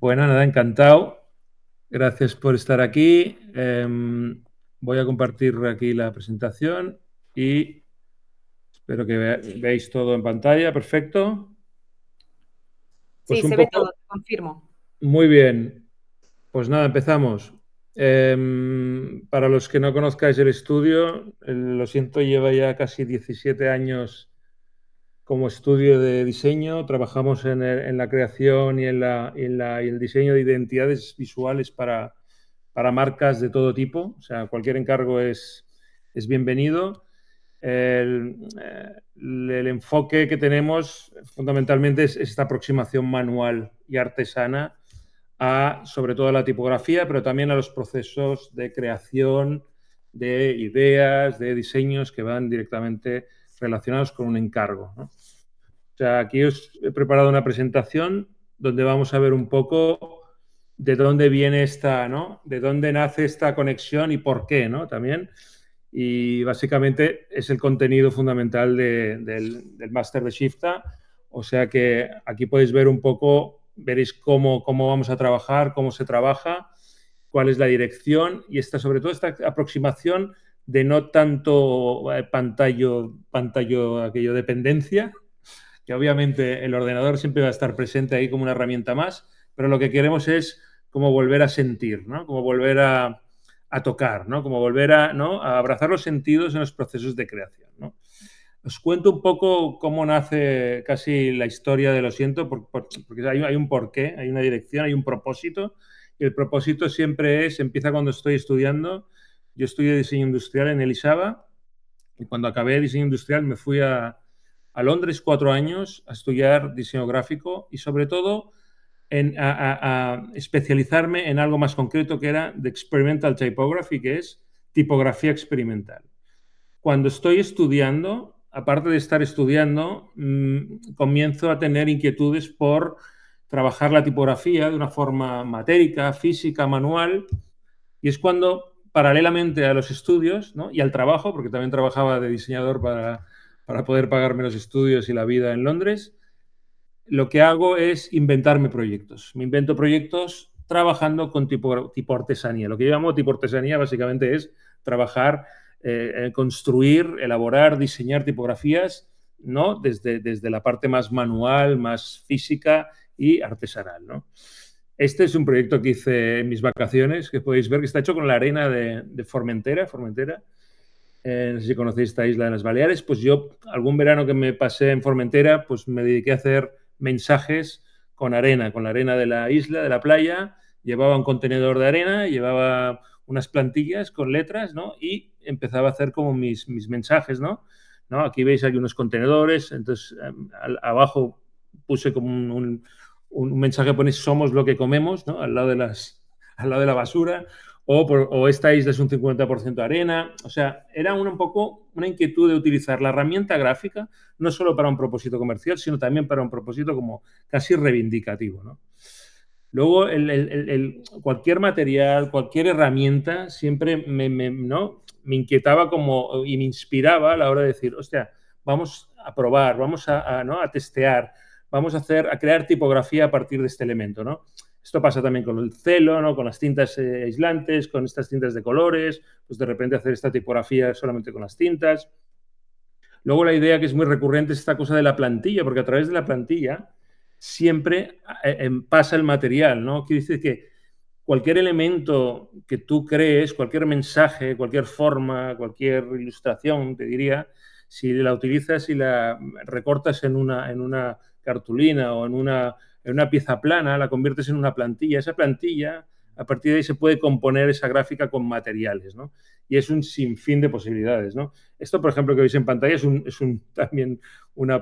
Bueno, nada, encantado. Gracias por estar aquí. Voy a compartir aquí la presentación y espero que veáis todo en pantalla. Perfecto. Pues Sí, un se ve todo, poco, te confirmo. muy bien. Pues nada, empezamos. Para los que no conozcáis el estudio, lo siento, lleva ya casi 17 años como estudio de diseño. Trabajamos en la creación y y el diseño de identidades visuales para marcas de todo tipo. O sea, cualquier encargo es bienvenido. El enfoque que tenemos fundamentalmente es esta aproximación manual y artesana sobre todo a la tipografía, pero también a los procesos de creación de ideas, de diseños que van directamente relacionados con un encargo, ¿no? O sea, aquí os he preparado una presentación donde vamos a ver un poco de dónde viene esta, ¿no? De dónde nace esta conexión y por qué, ¿no? También. Y básicamente es el contenido fundamental del máster de Shifta. O sea que aquí podéis ver un poco, veréis cómo vamos a trabajar, cómo se trabaja, cuál es la dirección y sobre todo esta aproximación de no tanto pantalla aquello dependencia, que obviamente el ordenador siempre va a estar presente ahí como una herramienta más, pero lo que queremos es como volver a sentir, ¿no? Como volver a tocar, ¿no? Como volver ¿no? A abrazar los sentidos en los procesos de creación, ¿no? Os cuento un poco cómo nace casi la historia de Lo Siento, porque hay un porqué, hay una dirección, hay un propósito, y el propósito siempre empieza cuando estoy estudiando. Yo estudié diseño industrial en Elisava, y cuando acabé diseño industrial me fui a Londres 4 años a estudiar diseño gráfico y sobre todo a especializarme en algo más concreto que era de Experimental Typography, que es tipografía experimental. Cuando estoy estudiando, aparte de estar estudiando, comienzo a tener inquietudes por trabajar la tipografía de una forma matérica, física, manual, y es cuando, paralelamente a los estudios, ¿no? Y al trabajo, porque también trabajaba de diseñador para poder pagarme los estudios y la vida en Londres, lo que hago es inventarme proyectos. Me invento proyectos trabajando con tipo artesanía. Lo que yo llamo tipo artesanía básicamente es trabajar, construir, elaborar, diseñar tipografías, ¿no? Desde la parte más manual, más física y artesanal, ¿no? Este es un proyecto que hice en mis vacaciones, que podéis ver que está hecho con la arena de Formentera. No sé si conocéis esta isla de las Baleares. Pues yo, algún verano que me pasé en Formentera, pues me dediqué a hacer mensajes con la arena de la isla, de la playa. Llevaba un contenedor de arena, llevaba unas plantillas con letras, ¿no? Y empezaba a hacer como mis mensajes, ¿no? ¿No? Aquí veis hay unos contenedores, entonces abajo puse como un mensaje que pone somos lo que comemos, ¿no? Al lado de la basura. O esta isla es un 50% arena. O sea, era un poco una inquietud de utilizar la herramienta gráfica no solo para un propósito comercial, sino también para un propósito como casi reivindicativo, ¿no? Luego, cualquier material, cualquier herramienta siempre ¿no? me inquietaba como, y me inspiraba a la hora de decir, hostia, vamos a probar, vamos ¿no? a testear, vamos a crear tipografía a partir de este elemento, ¿no? Esto pasa también con el celo, ¿no? Con las tintas aislantes, con estas tintas de colores, pues de repente hacer esta tipografía solamente con las tintas. Luego la idea que es muy recurrente es esta cosa de la plantilla, porque a través de la plantilla siempre pasa el material, ¿no? Quiere decir que cualquier elemento que tú crees, cualquier mensaje, cualquier forma, cualquier ilustración, te diría, si la utilizas y la recortas en una cartulina o en una pieza plana, la conviertes en una plantilla. Esa plantilla, a partir de ahí se puede componer esa gráfica con materiales, ¿no? Y es un sinfín de posibilidades, ¿no? Esto, por ejemplo, que veis en pantalla también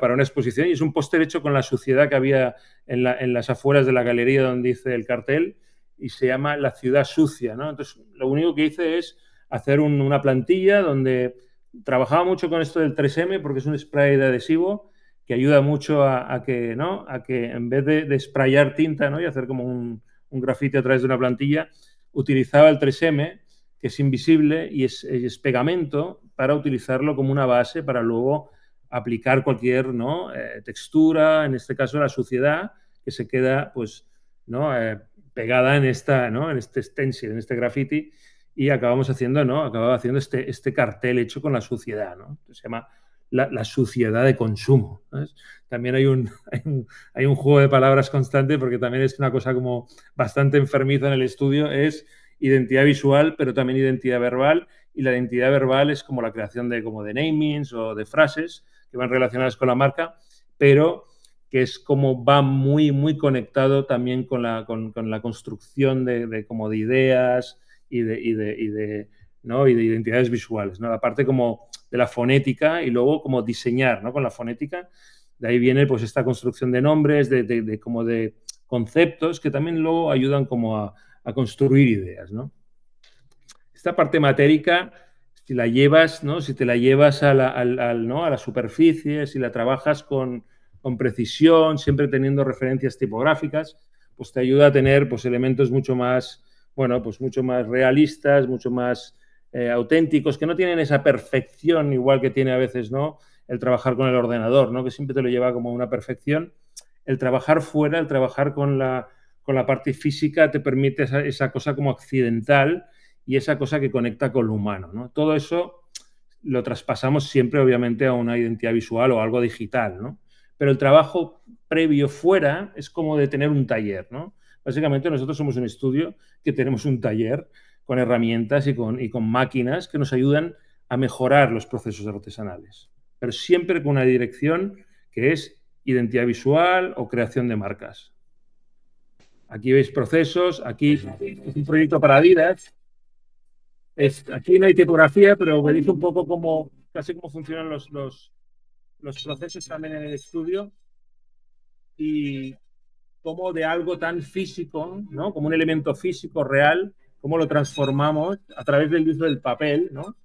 para una exposición y es un póster hecho con la suciedad que había en las afueras de la galería donde hice el cartel y se llama La ciudad sucia, ¿no? Entonces, lo único que hice es hacer una plantilla donde trabajaba mucho con esto del 3M porque es un spray de adhesivo que ayuda mucho a que, ¿no? A que en vez de sprayar tinta, ¿no? Y hacer como un grafiti a través de una plantilla, utilizaba el 3M, que es invisible y es pegamento, para utilizarlo como una base para luego aplicar cualquier, ¿no? Textura, en este caso la suciedad, que se queda pues ¿no? Pegada en ¿no? En este stencil, en este graffiti, y acabamos haciendo, ¿no? Acababa haciendo este cartel hecho con la suciedad, ¿no? Se llama la suciedad de consumo, ¿sabes? También hay un juego de palabras constante, porque también es una cosa como bastante enfermiza en el estudio, es identidad visual, pero también identidad verbal, y la identidad verbal es como la creación como de namings o de frases que van relacionadas con la marca, pero que es como va muy, muy conectado también con la construcción como de ideas ¿no? Y de identidades visuales, ¿no? La parte como de la fonética y luego como diseñar, ¿no? Con la fonética. De ahí viene pues esta construcción de nombres, como de conceptos que también luego ayudan como a construir ideas, ¿no? Esta parte matérica, si la llevas, ¿no? Si te la llevas ¿no? a la superficie, si la trabajas con precisión, siempre teniendo referencias tipográficas, pues te ayuda a tener pues, elementos mucho más, bueno, pues mucho más realistas, mucho más auténticos, que no tienen esa perfección igual que tiene a veces, ¿no? El trabajar con el ordenador, ¿no? Que siempre te lo lleva como una perfección. El trabajar fuera, el trabajar con la parte física te permite esa cosa como accidental y esa cosa que conecta con lo humano, ¿no? Todo eso lo traspasamos siempre, obviamente, a una identidad visual o algo digital, ¿no? Pero el trabajo previo fuera es como de tener un taller, ¿no? Básicamente nosotros somos un estudio que tenemos un taller con herramientas y con máquinas que nos ayudan a mejorar los procesos artesanales, pero siempre con una dirección que es identidad visual o creación de marcas. Aquí veis procesos, aquí es un proyecto para Adidas. Aquí no hay tipografía, pero veis un poco casi cómo funcionan los procesos también en el estudio y cómo de algo tan físico, ¿no? Como un elemento físico real, cómo lo transformamos a través del uso del papel, ¿no?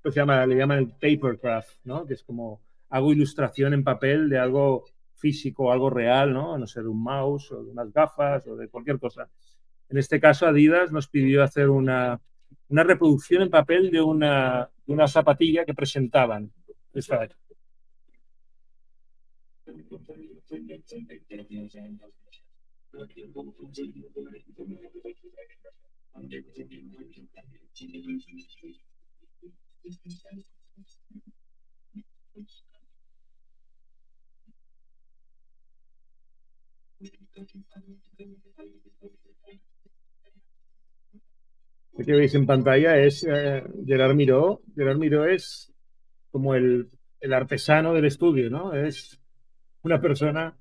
Pues le llaman el papercraft, ¿no? Que es como hago ilustración en papel de algo físico, algo real, ¿no? No sé, de un mouse o de unas gafas o de cualquier cosa. En este caso, Adidas nos pidió hacer una reproducción en papel de una zapatilla que presentaban. Esta de aquí. Lo que veis en pantalla es Gerard Miró. Gerard Miró es como el artesano del estudio, ¿no? Es una persona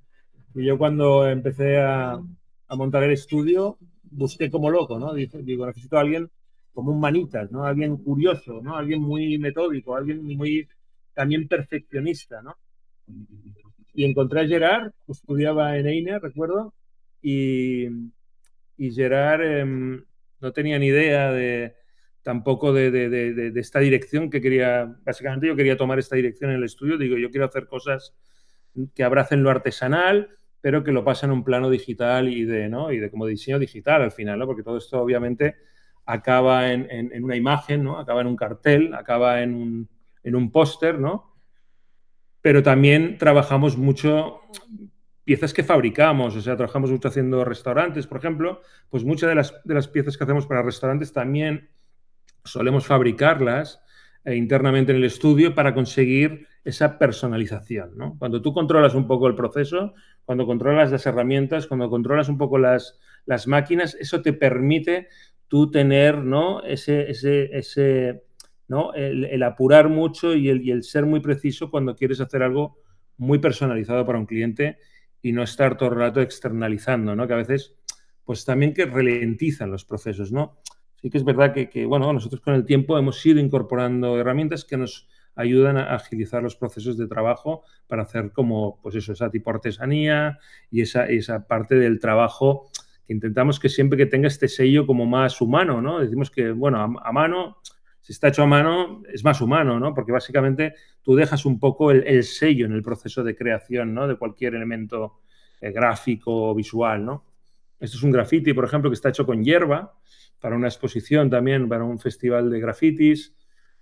que yo cuando empecé a montar el estudio busqué como loco, ¿no? Digo, necesito a alguien como un manitas, ¿no? Alguien curioso, ¿no? Alguien muy metódico, alguien muy también perfeccionista, ¿no? Y encontré a Gerard, estudiaba en EINE, recuerdo, y, y Gerard no tenía ni idea tampoco de esta dirección que quería, básicamente yo quería tomar esta dirección en el estudio, digo, yo quiero hacer cosas que abracen lo artesanal, pero que lo pasen a un plano digital ¿no? y de como diseño digital al final, ¿no? Porque todo esto obviamente acaba en una imagen, ¿no? Acaba en un cartel, acaba en un póster, ¿no? Pero también trabajamos mucho piezas que fabricamos, o sea, trabajamos mucho haciendo restaurantes, por ejemplo, pues muchas de las piezas que hacemos para restaurantes también solemos fabricarlas internamente en el estudio para conseguir esa personalización, ¿no? Cuando tú controlas un poco el proceso, cuando controlas las herramientas, cuando controlas un poco las máquinas, eso te permite tú tener, ¿no? ¿no? El apurar mucho y el ser muy preciso cuando quieres hacer algo muy personalizado para un cliente y no estar todo el rato externalizando, ¿no? Que a veces, pues también que ralentizan los procesos, ¿no? Sí que es verdad bueno, nosotros con el tiempo hemos ido incorporando herramientas que nos ayudan a agilizar los procesos de trabajo para hacer como, pues eso, esa tipo artesanía y esa parte del trabajo que intentamos que siempre que tenga este sello como más humano, ¿no? Decimos que, bueno, a mano, si está hecho a mano, es más humano, ¿no? Porque básicamente tú dejas un poco el sello en el proceso de creación, ¿no? De cualquier elemento gráfico o visual, ¿no? Esto es un graffiti, por ejemplo, que está hecho con hierba, para una exposición también, para un festival de grafitis.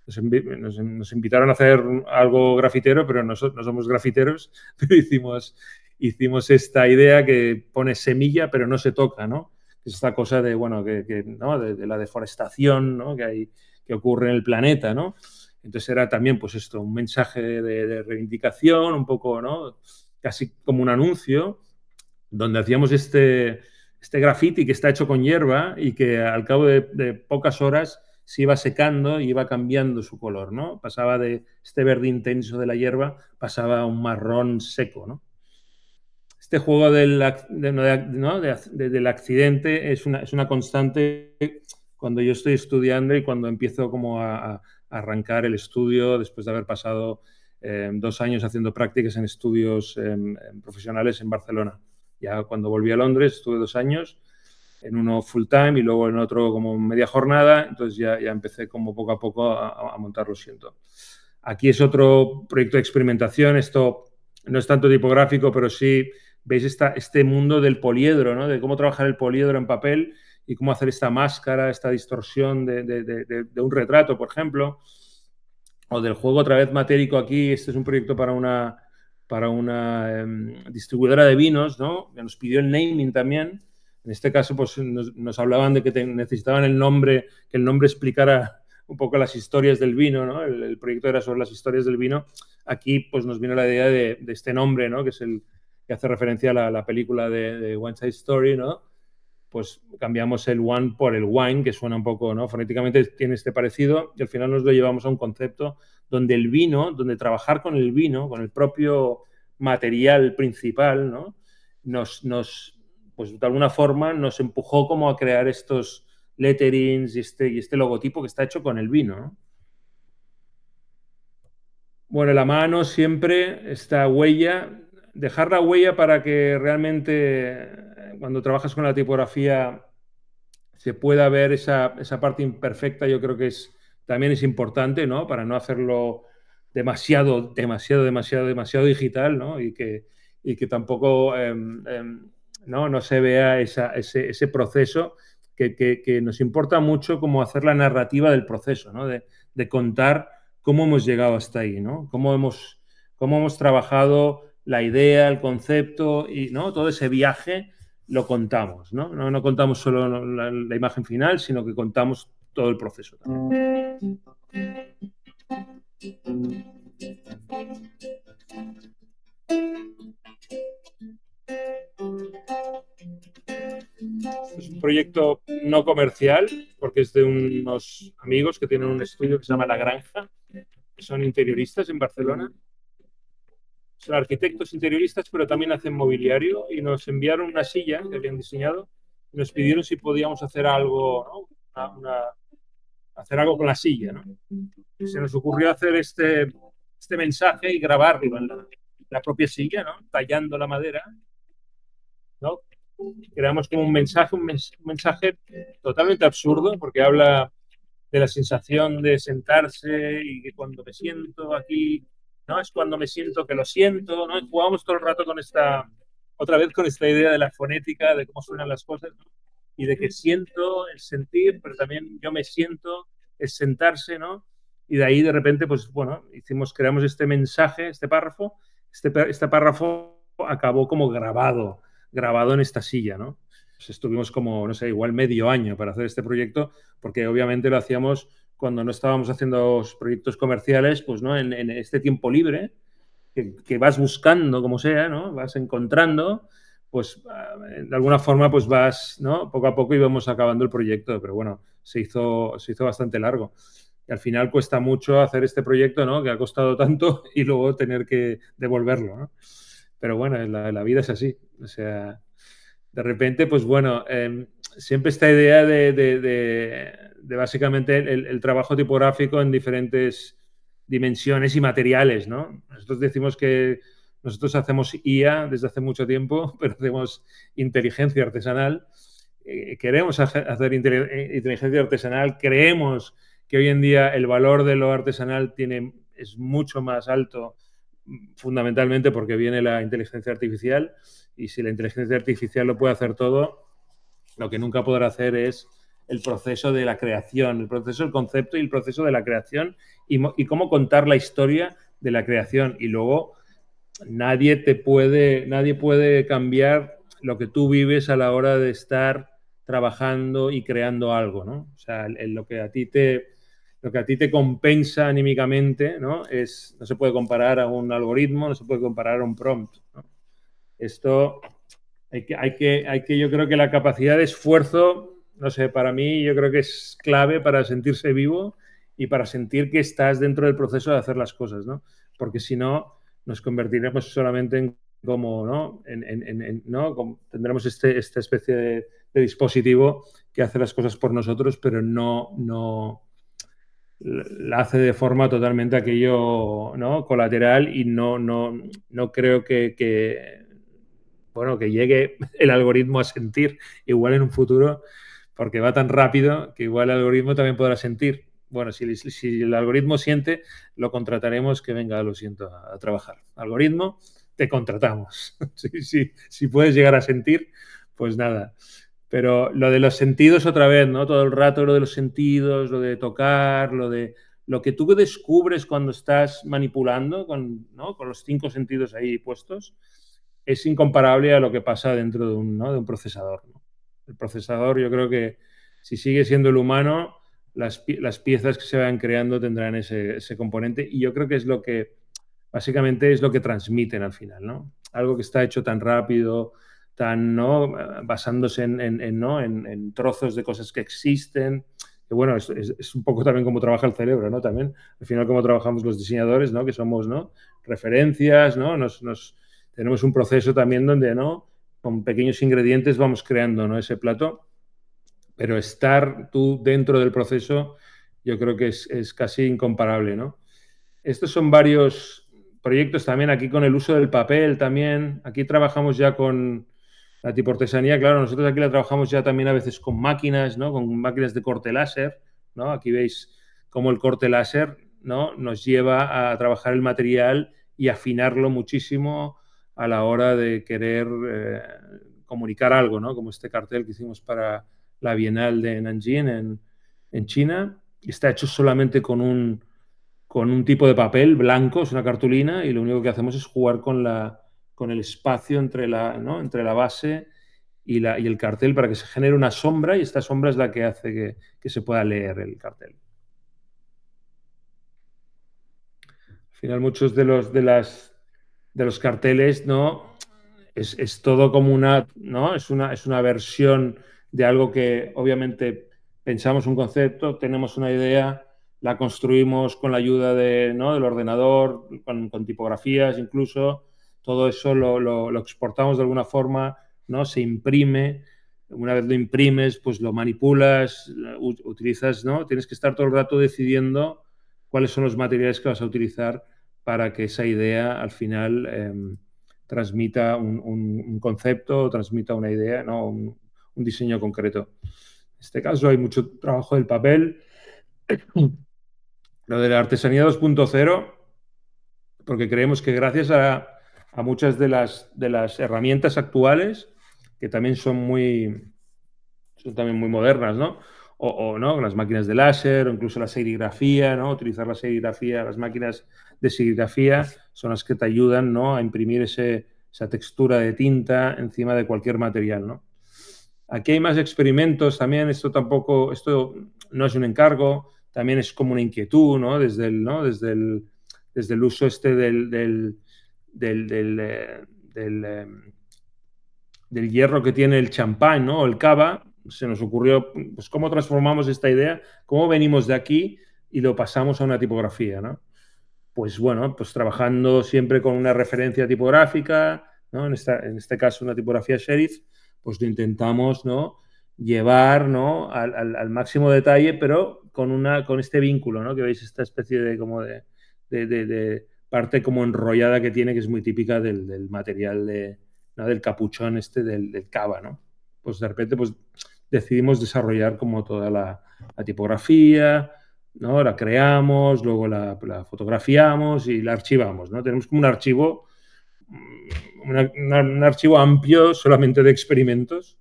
Nos invitaron a hacer algo grafitero, pero no somos grafiteros, pero hicimos esta idea que pone semilla pero no se toca, ¿no? Es esta cosa de, bueno, ¿no? de la deforestación, ¿no? que ocurre en el planeta, ¿no? Entonces era también, pues esto, un mensaje de reivindicación, un poco, ¿no? Casi como un anuncio, donde hacíamos este graffiti que está hecho con hierba y que al cabo de pocas horas se iba secando y iba cambiando su color, ¿no? Pasaba de este verde intenso de la hierba, pasaba a un marrón seco, ¿no? Este juego del accidente es una constante cuando yo estoy estudiando y cuando empiezo como a arrancar el estudio después de haber pasado 2 años haciendo prácticas en estudios profesionales en Barcelona. Ya cuando volví a Londres estuve 2 años, en uno full time y luego en otro como media jornada, entonces ya empecé como poco a poco a montar Lo Siento. Aquí es otro proyecto de experimentación, esto no es tanto tipográfico, pero sí veis este mundo del poliedro, ¿no? De cómo trabajar el poliedro en papel y cómo hacer esta máscara, esta distorsión de un retrato, por ejemplo, o del juego otra vez matérico aquí. Este es un proyecto para una distribuidora de vinos, ¿no? Que nos pidió el naming también. En este caso, pues nos hablaban de que necesitaban el nombre, que el nombre explicara un poco las historias del vino, ¿no? El proyecto era sobre las historias del vino. Aquí, pues nos vino la idea de este nombre, ¿no? Que es el que hace referencia a la película de One Side Story, ¿no? Pues cambiamos el one por el wine, que suena un poco, ¿no? Fonéticamente tiene este parecido y al final nos lo llevamos a un concepto donde el vino, donde trabajar con el vino, con el propio material principal, ¿no? Pues de alguna forma nos empujó como a crear estos letterings y este logotipo que está hecho con el vino, ¿no? Bueno, la mano siempre, esta huella, dejar la huella para que realmente cuando trabajas con la tipografía se pueda ver esa parte imperfecta, yo creo que también es importante, ¿no? Para no hacerlo demasiado digital, ¿no? Y que tampoco no se vea ese proceso que nos importa mucho, como hacer la narrativa del proceso, ¿no? De contar cómo hemos llegado hasta ahí, ¿no? Cómo hemos trabajado la idea, el concepto y, ¿no? Todo ese viaje lo contamos, ¿no? No contamos solo la imagen final, sino que contamos todo el proceso también. Es un proyecto no comercial, porque es de unos amigos que tienen un estudio que se llama La Granja, que son interioristas en Barcelona. Son arquitectos interioristas, pero también hacen mobiliario, y nos enviaron una silla que habían diseñado y nos pidieron si podíamos hacer algo, ¿no? Hacer algo con la silla, ¿no? Y se nos ocurrió hacer este mensaje y grabarlo en la propia silla, ¿no? Tallando la madera, ¿no? Creamos como un mensaje totalmente absurdo, porque habla de la sensación de sentarse y que cuando me siento aquí, ¿no? Es cuando me siento que lo siento, ¿no? Y jugamos todo el rato otra vez con esta idea de la fonética, de cómo suenan las cosas, ¿no? Y de que siento el sentir, pero también yo me siento, es sentarse, ¿no? Y de ahí de repente, pues bueno, creamos este mensaje, este párrafo, este párrafo acabó como grabado en esta silla, ¿no? Pues estuvimos como, no sé, igual medio año para hacer este proyecto, porque obviamente lo hacíamos cuando no estábamos haciendo proyectos comerciales, pues no, en este tiempo libre que vas buscando como sea, ¿no? Vas encontrando, pues de alguna forma pues vas, ¿no? Poco a poco íbamos acabando el proyecto, pero bueno, se hizo bastante largo. Y al final cuesta mucho hacer este proyecto, ¿no? Que ha costado tanto y luego tener que devolverlo, ¿no? Pero bueno, la vida es así. O sea, de repente, pues bueno, siempre esta idea de básicamente el trabajo tipográfico en diferentes dimensiones y materiales, ¿no? Nosotros decimos que nosotros hacemos IA desde hace mucho tiempo, pero hacemos inteligencia artesanal. Queremos hacer inteligencia artesanal, creemos que hoy en día el valor de lo artesanal es mucho más alto, fundamentalmente porque viene la inteligencia artificial, y si la inteligencia artificial lo puede hacer todo, lo que nunca podrá hacer es el proceso de la creación, el proceso del concepto y el proceso de la creación y cómo contar la historia de la creación. Y luego nadie puede cambiar lo que tú vives a la hora de estar trabajando y creando algo, ¿no? O sea, lo que a ti te compensa anímicamente, ¿no? No se puede comparar a un algoritmo, no se puede comparar a un prompt, ¿no? Esto yo creo que la capacidad de esfuerzo, no sé, para mí yo creo que es clave para sentirse vivo y para sentir que estás dentro del proceso de hacer las cosas, ¿no? Porque si no, nos convertiremos solamente en como, ¿no? ¿no? Tendremos esta especie de dispositivo que hace las cosas por nosotros, pero no la hace de forma totalmente aquello, ¿no? Colateral y no creo bueno, que llegue el algoritmo a sentir igual en un futuro, porque va tan rápido que igual el algoritmo también podrá sentir. Bueno, si el algoritmo siente, lo contrataremos que venga, lo siento, a trabajar. Algoritmo, te contratamos. Si puedes llegar a sentir, pues nada. Pero lo de los sentidos otra vez, ¿no? Todo el rato lo de los sentidos, lo de tocar, lo que tú descubres cuando estás manipulando ¿no? Con los 5 sentidos ahí puestos, es incomparable a lo que pasa dentro de ¿no? de un procesador, ¿no? El procesador, yo creo que si sigue siendo el humano, las piezas que se vayan creando tendrán ese componente, y yo creo que es lo que, básicamente, es lo que transmiten al final, ¿no? Algo que está hecho tan rápido, ¿no? Basándose ¿no? en trozos de cosas que existen. Que bueno, es un poco también cómo trabaja el cerebro, ¿no? También, al final, cómo trabajamos los diseñadores, ¿no? Que somos, ¿no? Referencias, ¿no? Tenemos un proceso también donde, ¿no? Con pequeños ingredientes vamos creando, ¿no? Ese plato, pero estar tú dentro del proceso yo creo que es casi incomparable, ¿no? Estos son varios proyectos también aquí con el uso del papel también. Aquí trabajamos ya con la tipo artesanía, claro, nosotros aquí la trabajamos ya también a veces con máquinas, ¿no? Con máquinas de corte láser, ¿no? Aquí veis cómo el corte láser, ¿no? Nos lleva a trabajar el material y afinarlo muchísimo a la hora de querer comunicar algo, ¿no? Como este cartel que hicimos para la Bienal de Nanjing en China. Está hecho solamente con un tipo de papel blanco, es una cartulina, y lo único que hacemos es jugar con el espacio ¿no? entre la base y el cartel para que se genere una sombra, y esta sombra es la que hace que se pueda leer el cartel. Al final, muchos de los carteles, ¿no? Es todo como ¿no? Es una versión de algo que obviamente pensamos un concepto, tenemos una idea, la construimos con la ayuda ¿no? del ordenador, con tipografías incluso, todo eso lo exportamos de alguna forma, ¿no? Se imprime, una vez lo imprimes, pues lo manipulas, utilizas, ¿no? Tienes que estar todo el rato decidiendo cuáles son los materiales que vas a utilizar para que esa idea al final transmita un concepto, transmita una idea, ¿no? un diseño concreto. En este caso hay mucho trabajo del papel. Lo de la artesanía 2.0, porque creemos que gracias a muchas de las herramientas actuales, que también son también muy modernas, ¿no? ¿no? Las máquinas de láser, o incluso la serigrafía, ¿no? Utilizar la serigrafía, las máquinas de serigrafía son las que te ayudan, ¿no? A imprimir esa textura de tinta encima de cualquier material, ¿no? Aquí hay más experimentos también, esto no es un encargo, también es como una inquietud, ¿no? Desde el uso del hierro que tiene el champán, ¿no? O el cava, se nos ocurrió, pues, cómo transformamos esta idea, cómo venimos de aquí y lo pasamos a una tipografía, ¿no? Pues bueno, pues trabajando siempre con una referencia tipográfica, ¿no? En este caso una tipografía serif, pues lo intentamos, ¿no? Llevar, ¿no? al máximo detalle, pero con este vínculo, ¿no? Que veis esta especie de parte como enrollada que tiene, que es muy típica del material ¿no? Del capuchón del cava, ¿no? Pues de repente pues decidimos desarrollar como toda la tipografía, ¿no? La creamos, luego la fotografiamos y la archivamos, ¿no? Tenemos como un archivo, un archivo amplio solamente de experimentos,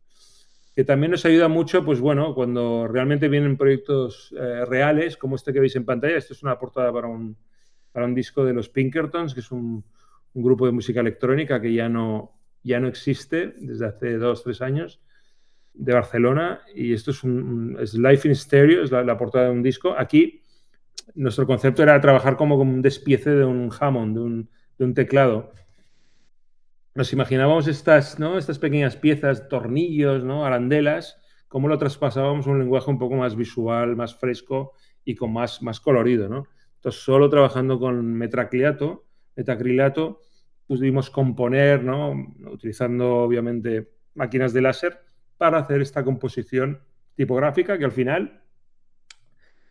que también nos ayuda mucho, pues bueno, cuando realmente vienen proyectos reales, como este que veis en pantalla. Esto es una portada para un disco de los Pinkertons, que es un un grupo de música electrónica que ya no existe desde hace 2 o 3 años, de Barcelona, y esto es Life in Stereo, es la portada de un disco. Aquí nuestro concepto era trabajar como un despiece de un Hammond, de un teclado. Nos imaginábamos estas, ¿no?, estas pequeñas piezas, tornillos, ¿no?, arandelas, cómo lo traspasábamos a un lenguaje un poco más visual, más fresco y con más colorido, ¿no? Entonces, solo trabajando con metacrilato, pudimos componer, ¿no?, utilizando obviamente máquinas de láser para hacer esta composición tipográfica que al final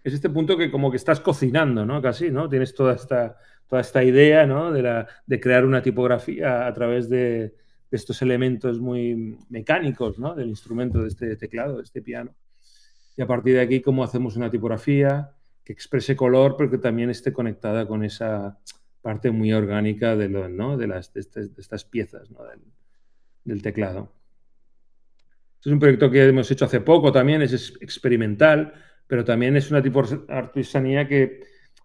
es este punto que como que estás cocinando, ¿no? Casi, ¿no? Tienes toda esta idea, ¿no?, de crear una tipografía a través de estos elementos muy mecánicos, ¿no?, del instrumento, de este teclado, de este piano. Y a partir de aquí, cómo hacemos una tipografía que exprese color, pero que también esté conectada con esa parte muy orgánica ¿no?, de estas piezas, ¿no?, del teclado. Este es un proyecto que hemos hecho hace poco también, es experimental, pero también es una tipo de artesanía que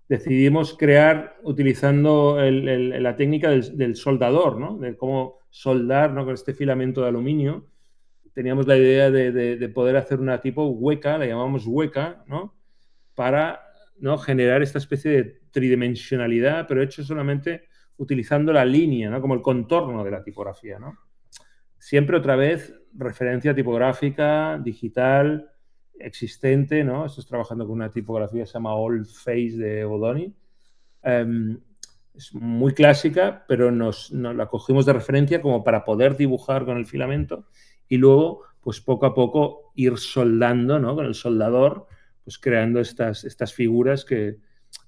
decidimos crear utilizando la técnica del soldador, ¿no?, de cómo soldar, ¿no?, con este filamento de aluminio. Teníamos la idea de poder hacer una tipo hueca, la llamamos hueca, ¿no?, para, ¿no?, generar esta especie de tridimensionalidad, pero hecho solamente utilizando la línea, ¿no?, como el contorno de la tipografía, ¿no? Siempre otra vez referencia tipográfica, digital, existente, ¿no? Estás trabajando con una tipografía que se llama Old Face de Bodoni. Es muy clásica, pero nos la cogimos de referencia como para poder dibujar con el filamento y luego, pues poco a poco, ir soldando, ¿no?, con el soldador, pues creando estas figuras que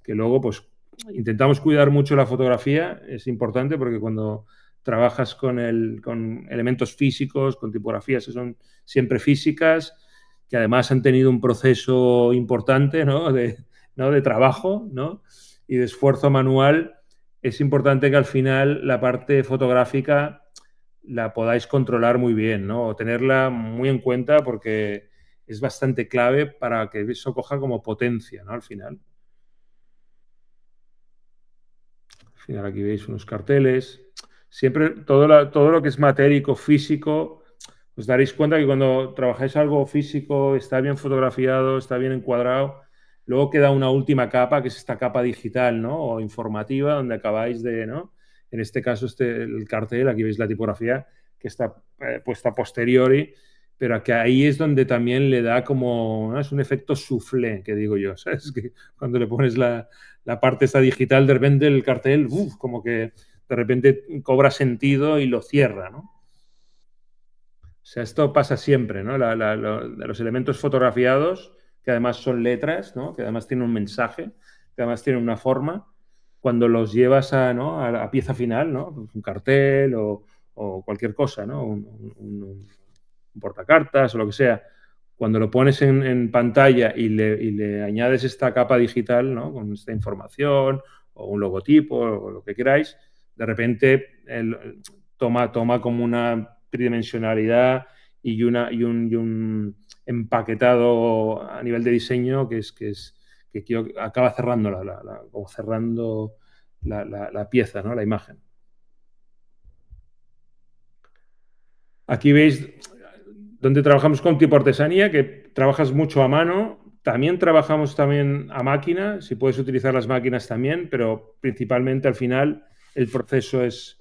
luego, pues intentamos cuidar mucho la fotografía. Es importante porque cuando trabajas con elementos físicos, con tipografías que son siempre físicas, que además han tenido un proceso importante, ¿no?, de trabajo, ¿no?, y de esfuerzo manual, es importante que al final la parte fotográfica la podáis controlar muy bien, ¿no?, o tenerla muy en cuenta porque es bastante clave para que eso coja como potencia, ¿no?, al final. Al final aquí veis unos carteles. Siempre todo lo que es matérico, físico, os daréis cuenta que cuando trabajáis algo físico, está bien fotografiado, está bien encuadrado, luego queda una última capa, que es esta capa digital, ¿no?, o informativa, donde acabáis de, ¿no? En este caso, el cartel, aquí veis la tipografía, que está puesta a posteriori, pero que ahí es donde también le da como, ¿no?, es un efecto soufflé, que digo yo, ¿sabes? Que cuando le pones la parte esta digital, de repente el cartel, como que de repente cobra sentido y lo cierra, ¿no? O sea, esto pasa siempre, ¿no? Los elementos fotografiados, que además son letras, ¿no?, que además tienen un mensaje, que además tienen una forma, cuando los llevas ¿no?, a la pieza final, ¿no?, pues un cartel o cualquier cosa, ¿no?, un portacartas o lo que sea, cuando lo pones en pantalla y le añades esta capa digital, ¿no?, con esta información o un logotipo o lo que queráis, de repente toma como una tridimensionalidad y un empaquetado a nivel de diseño que acaba cerrando como cerrando la pieza, ¿no?, la imagen. Aquí veis donde trabajamos con tipo artesanía, que trabajas mucho a mano. También trabajamos también a máquina, si puedes utilizar las máquinas también, pero principalmente al final el proceso es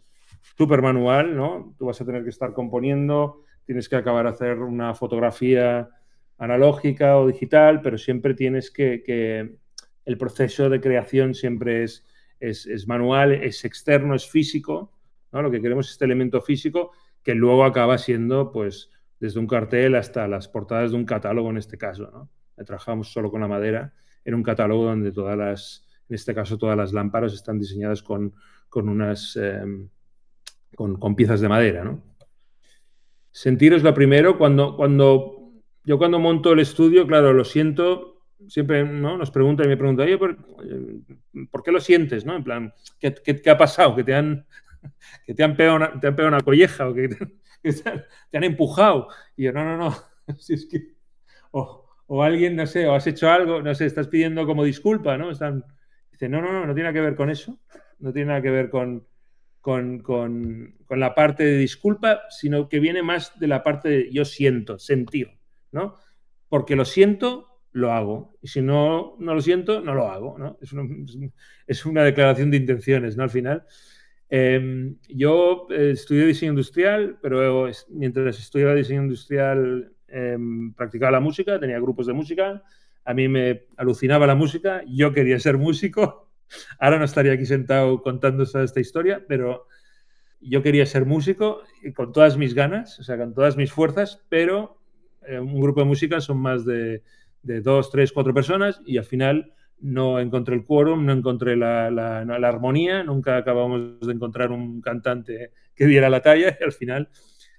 súper manual, ¿no? Tú vas a tener que estar componiendo, tienes que acabar de hacer una fotografía analógica o digital, pero siempre tienes que el proceso de creación siempre es manual, es externo, es físico, ¿no? Lo que queremos es este elemento físico que luego acaba siendo, pues, desde un cartel hasta las portadas de un catálogo en este caso, ¿no? Trabajamos solo con la madera en un catálogo donde en este caso, todas las lámparas están diseñadas con con piezas de madera, ¿no? Sentir es lo primero. Cuando monto el estudio, claro, lo siento, siempre, ¿no?, nos preguntan y me preguntan, oye, ¿por qué lo sientes, no? En plan, ¿qué ha pasado? Que te han pegado una colleja o que te han empujado. Y yo, no. Si es que, o alguien, no sé, o has hecho algo, no sé, estás pidiendo como disculpa, ¿no? Dice, no tiene nada que ver con eso, no tiene nada que ver con con la parte de disculpa, sino que viene más de la parte de yo siento, sentir, ¿no? Porque lo siento, lo hago. Y si no lo siento, no lo hago, ¿no? Es una declaración de intenciones, ¿no? Al final. Yo estudié diseño industrial, pero mientras estudiaba diseño industrial practicaba la música, tenía grupos de música, a mí me alucinaba la música, yo quería ser músico, ahora no estaría aquí sentado contando esta historia, pero yo quería ser músico y con todas mis ganas, o sea, con todas mis fuerzas, pero un grupo de música son más de 2, 3, 4 personas y al final no encontré el quórum, no encontré la armonía, nunca acabamos de encontrar un cantante que diera la talla y al final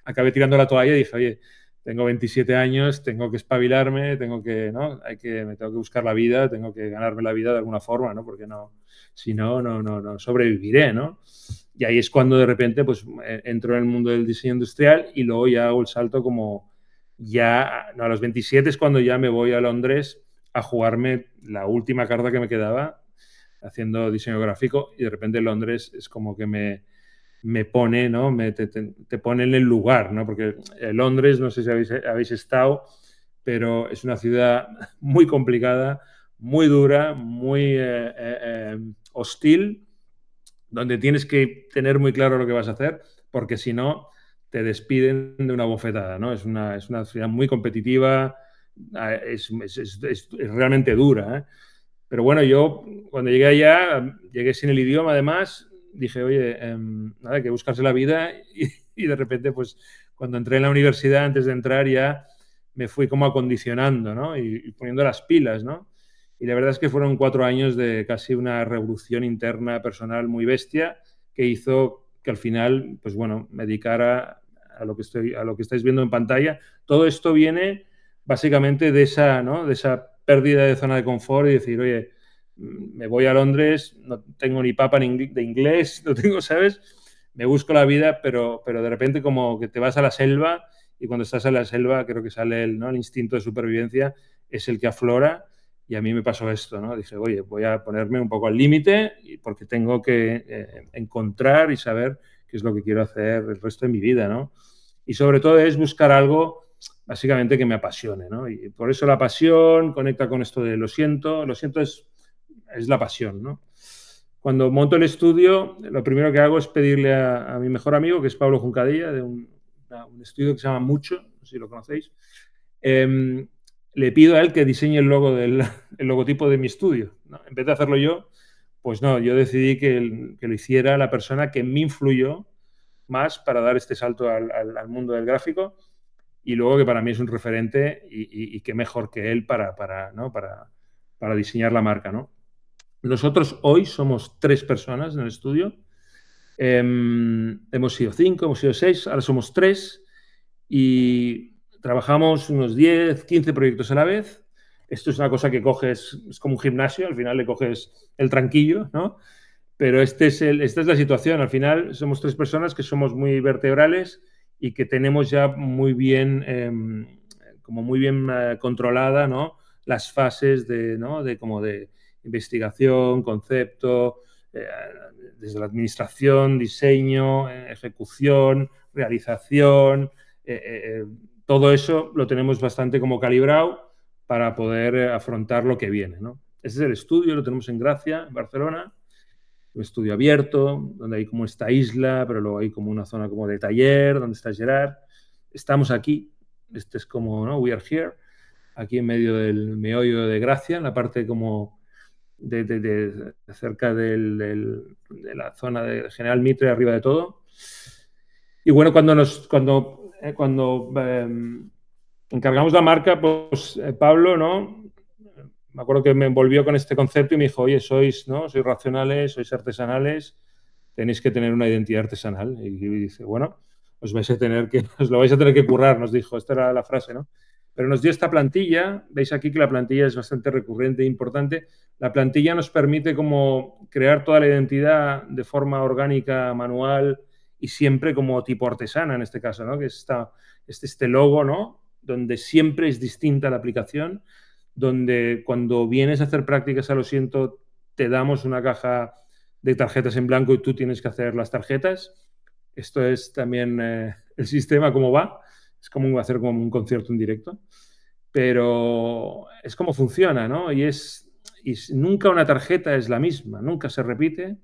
acabé tirando la toalla y dije, oye, tengo 27 años, tengo que espabilarme, ¿no? Me tengo que buscar la vida, tengo que ganarme la vida de alguna forma, ¿no? Porque si no sobreviviré, ¿no? Y ahí es cuando de repente pues entro en el mundo del diseño industrial y luego ya hago el salto a los 27 es cuando ya me voy a Londres a jugarme la última carta que me quedaba haciendo diseño gráfico y de repente Londres es como que me pone, ¿no? Te pone en el lugar, ¿no? Porque Londres, no sé si habéis estado, pero es una ciudad muy complicada, muy dura, muy hostil, donde tienes que tener muy claro lo que vas a hacer, porque si no, te despiden de una bofetada, ¿no? Es una ciudad muy competitiva, es realmente dura, ¿eh? Pero bueno, yo cuando llegué allá, llegué sin el idioma además, dije, oye, nada, hay que buscarse la vida y de repente, pues cuando entré en la universidad, antes de entrar ya me fui como acondicionando, ¿no? Y poniendo las pilas, ¿no? Y la verdad es que fueron 4 años de casi una revolución interna personal muy bestia que hizo que al final, pues bueno, me dedicara a lo que estáis viendo en pantalla. Todo esto viene básicamente de esa, ¿no? De esa pérdida de zona de confort y decir, oye, me voy a Londres, no tengo ni papa de inglés, no tengo, ¿sabes? Me busco la vida, pero de repente como que te vas a la selva y cuando estás en la selva creo que sale el instinto de supervivencia, es el que aflora y a mí me pasó esto, ¿no? Dije, oye, voy a ponerme un poco al límite porque tengo que encontrar y saber qué es lo que quiero hacer el resto de mi vida, ¿no? Y sobre todo es buscar algo básicamente que me apasione, ¿no? Y por eso la pasión conecta con esto de lo siento es la pasión, ¿no? Cuando monto el estudio, lo primero que hago es pedirle a mi mejor amigo, que es Pablo Juncadilla, de un estudio que se llama Mucho, no sé si lo conocéis, le pido a él que diseñe el logotipo de mi estudio, ¿no? En vez de hacerlo yo, pues no, yo decidí que lo hiciera la persona que me influyó más para dar este salto al mundo del gráfico y luego que para mí es un referente y qué mejor que él para diseñar la marca, ¿no? Nosotros hoy somos 3 personas en el estudio. Hemos sido 5, hemos sido 6, ahora somos 3 y trabajamos unos 10, 15 proyectos a la vez. Esto es una cosa que coges, es como un gimnasio, al final le coges el tranquillo, ¿no? Pero esta es la situación. Al final somos 3 personas que somos muy vertebrales y que tenemos ya muy bien, controlada, ¿no? Las fases de investigación, concepto, desde la administración, diseño, ejecución, realización, todo eso lo tenemos bastante como calibrado para poder afrontar lo que viene, ¿no? Ese es el estudio, lo tenemos en Gracia, en Barcelona, un estudio abierto, donde hay como esta isla, pero luego hay como una zona como de taller, donde está Gerard. Estamos aquí, este es como, ¿no? We are here, aquí en medio del meollo de Gracia, en la parte como cerca de la zona de General Mitre, arriba de todo. Y bueno, cuando encargamos la marca, pues Pablo, ¿no? Me acuerdo que me envolvió con este concepto y me dijo, oye, sois racionales, sois artesanales, tenéis que tener una identidad artesanal. Y dice, bueno, os lo vais a tener que currar, nos dijo. Esta era la frase, ¿no? Pero nos dio esta plantilla. Veis aquí que la plantilla es bastante recurrente e importante. La plantilla nos permite como crear toda la identidad de forma orgánica, manual y siempre como tipo artesana en este caso, ¿no? Que es este logo, ¿no? Donde siempre es distinta la aplicación, donde cuando vienes a hacer prácticas a Lo Siento te damos una caja de tarjetas en blanco y tú tienes que hacer las tarjetas. Esto es también el sistema, cómo va. Es como hacer como un concierto en directo. Pero es como funciona, ¿no? Y nunca una tarjeta es la misma, nunca se repite.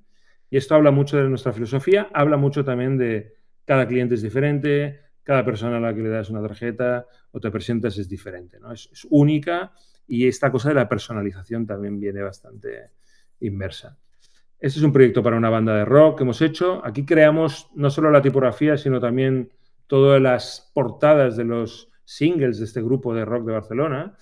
Y esto habla mucho de nuestra filosofía, habla mucho también de cada cliente es diferente, cada persona a la que le das una tarjeta o te presentas es diferente, ¿no? Es única y esta cosa de la personalización también viene bastante inmersa. Este es un proyecto para una banda de rock que hemos hecho. Aquí creamos no solo la tipografía, sino también todas las portadas de los singles de este grupo de rock de Barcelona,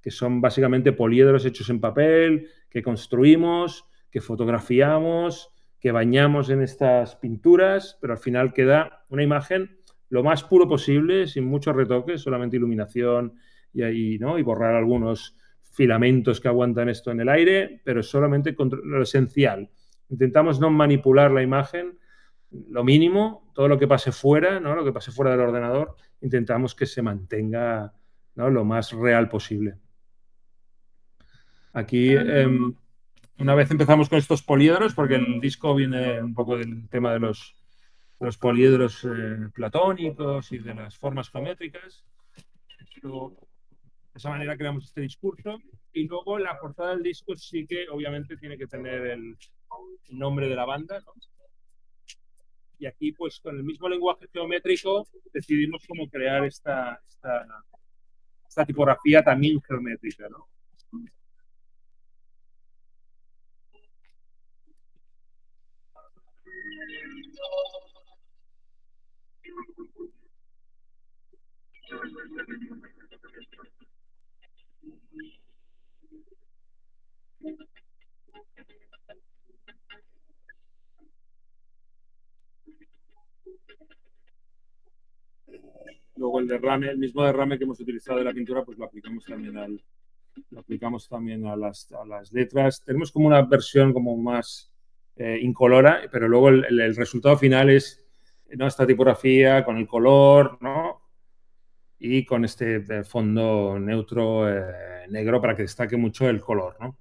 que son básicamente poliedros hechos en papel, que construimos, que fotografiamos, que bañamos en estas pinturas, pero al final queda una imagen lo más puro posible, sin muchos retoques, solamente iluminación y, ahí, ¿no? Y borrar algunos filamentos que aguantan esto en el aire, pero solamente lo esencial. Intentamos no manipular la imagen, lo mínimo, todo lo que pase fuera, ¿no? Lo que pase fuera del ordenador, intentamos que se mantenga, ¿no? Lo más real posible. Aquí, una vez empezamos con estos poliedros, porque el disco viene un poco del tema de los poliedros platónicos y de las formas geométricas. De esa manera creamos este discurso. Y luego la portada del disco sí que obviamente tiene que tener el nombre de la banda, ¿no? Y aquí, pues con el mismo lenguaje geométrico, decidimos cómo crear esta tipografía también geométrica, ¿no? Luego el derrame, el mismo derrame que hemos utilizado de la pintura, pues lo aplicamos también a las letras. Tenemos como una versión como más incolora, pero luego el resultado final es, ¿no? Esta tipografía con el color, ¿no? Y con este fondo neutro negro para que destaque mucho el color, ¿no?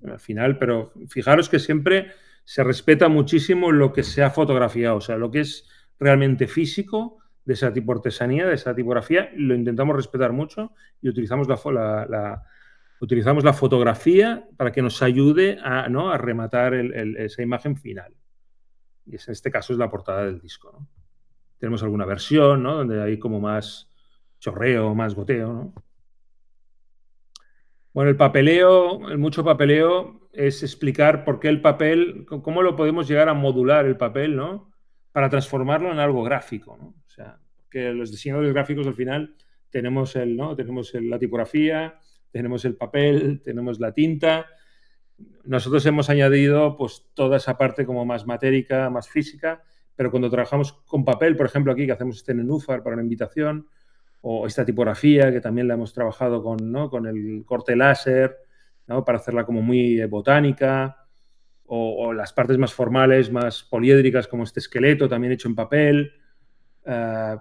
Al final, pero fijaros que siempre se respeta muchísimo lo que se ha fotografiado, o sea, lo que es realmente físico de esa tipo de artesanía, de esa tipografía, lo intentamos respetar mucho y utilizamos utilizamos la fotografía para que nos ayude a, ¿no? A rematar esa imagen final. Y en este caso es la portada del disco, ¿no? Tenemos alguna versión, ¿no? Donde hay como más chorreo, más goteo, ¿no? Bueno, el papeleo, el mucho papeleo es explicar por qué el papel, cómo lo podemos llegar a modular el papel, ¿no? Para transformarlo en algo gráfico, ¿no? O sea, que los diseñadores gráficos al final tenemos ¿no? Tenemos la tipografía, tenemos el papel, tenemos la tinta. Nosotros hemos añadido pues toda esa parte como más matérica, más física, pero cuando trabajamos con papel, por ejemplo aquí que hacemos este nenúfar para una invitación, o esta tipografía que también la hemos trabajado con, ¿no? Con el corte láser, ¿no? Para hacerla como muy botánica, o las partes más formales, más poliédricas, como este esqueleto también hecho en papel, uh,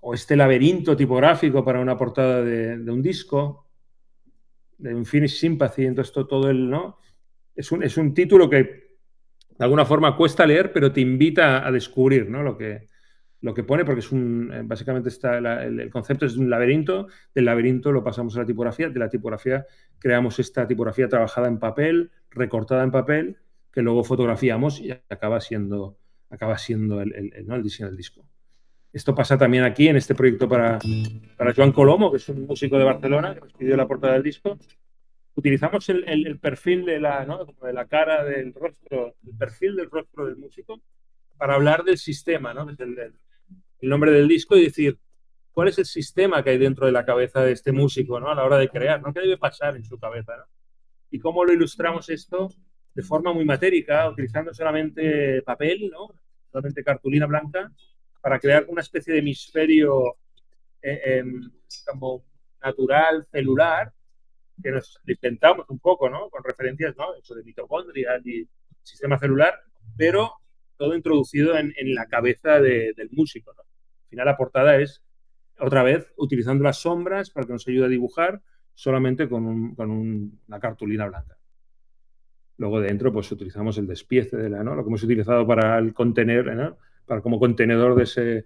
o este laberinto tipográfico para una portada de un disco, de Unfinished Sympathy. Entonces todo ¿no? Es un título que de alguna forma cuesta leer, pero te invita a descubrir, ¿no? Lo que pone, porque básicamente el concepto es de un laberinto, del laberinto lo pasamos a la tipografía, de la tipografía creamos esta tipografía trabajada en papel, recortada en papel, que luego fotografiamos y acaba siendo ¿no? El diseño del disco. Esto pasa también aquí en este proyecto para Joan Colomo, que es un músico de Barcelona, que nos pidió la portada del disco. Utilizamos el perfil ¿no? de la cara, del rostro, el perfil del rostro del músico para hablar del sistema, ¿no? Desde el nombre del disco y decir cuál es el sistema que hay dentro de la cabeza de este músico, ¿no? A la hora de crear, ¿no? ¿Qué debe pasar en su cabeza, ¿no? Y cómo lo ilustramos esto de forma muy matérica, utilizando solamente papel, ¿no? Solamente cartulina blanca, para crear una especie de hemisferio como natural, celular, que nos inventamos un poco, ¿no? Con referencias, ¿no? Eso de mitocondrias y sistema celular, pero todo introducido en la cabeza del músico, ¿no? Al final la portada es, otra vez, utilizando las sombras para que nos ayude a dibujar solamente con una cartulina blanca. Luego dentro pues utilizamos el despiece de lo que hemos utilizado para el contener, ¿no? Para como contenedor de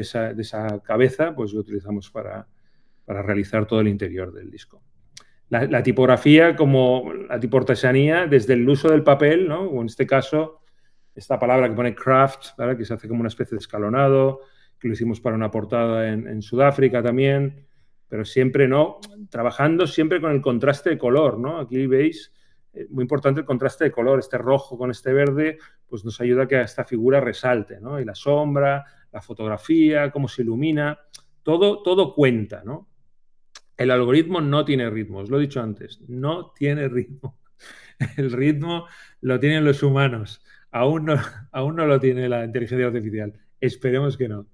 esa cabeza, pues lo utilizamos para realizar todo el interior del disco. La tipografía como la tipoartesanía, desde el uso del papel, ¿no? O en este caso, esta palabra que pone craft, ¿vale? Que se hace como una especie de escalonado, que lo hicimos para una portada en Sudáfrica también, pero siempre, ¿no? Trabajando siempre con el contraste de color, ¿no? Aquí veis, muy importante el contraste de color, este rojo con este verde, pues nos ayuda a que esta figura resalte, ¿no? Y la sombra, la fotografía, cómo se ilumina, todo cuenta, ¿no? El algoritmo no tiene ritmo, os lo he dicho antes, no tiene ritmo. El ritmo lo tienen los humanos, aún no, aún no lo tiene la inteligencia artificial. Esperemos que no.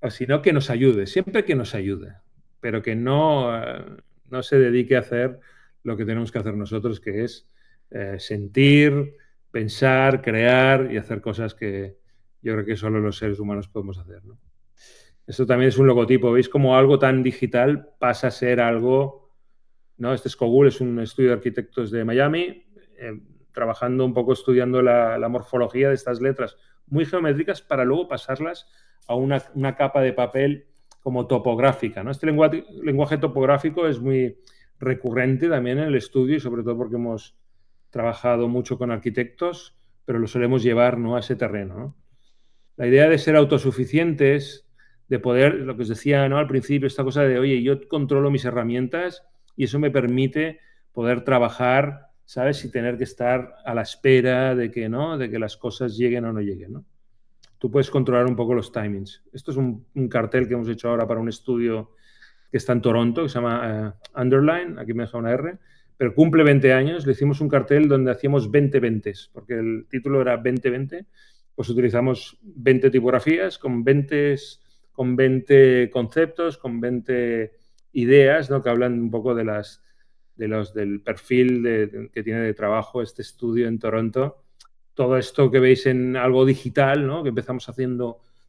O si no, que nos ayude, siempre que nos ayude, pero que no se dedique a hacer lo que tenemos que hacer nosotros, que es sentir, pensar, crear y hacer cosas que yo creo que solo los seres humanos podemos hacer, ¿no? Esto también es un logotipo. ¿Veis cómo algo tan digital pasa a ser algo, ¿no? Este es Cogul, es un estudio de arquitectos de Miami, trabajando un poco, estudiando la morfología de estas letras muy geométricas para luego pasarlas a una capa de papel como topográfica, ¿no? Este lenguaje topográfico es muy recurrente también en el estudio y sobre todo porque hemos trabajado mucho con arquitectos, pero lo solemos llevar, ¿no?, a ese terreno, ¿no? La idea de ser autosuficientes, de poder, lo que os decía, ¿no?, al principio, esta cosa de, oye, yo controlo mis herramientas y eso me permite poder trabajar, ¿sabes? Sin tener que estar a la espera de que, ¿no?, de que las cosas lleguen o no lleguen, ¿no? Tú puedes controlar un poco los timings. Esto es un cartel que hemos hecho ahora para un estudio que está en Toronto, que se llama Underline, aquí me deja una R, pero cumple 20 años. Le hicimos un cartel donde hacíamos 20 20s, porque el título era 20-20. Pues utilizamos 20 tipografías con 20 conceptos, con 20 ideas, ¿no?, que hablan un poco del perfil que tiene de trabajo este estudio en Toronto. Todo esto que veis en algo digital, ¿no?, que empezamos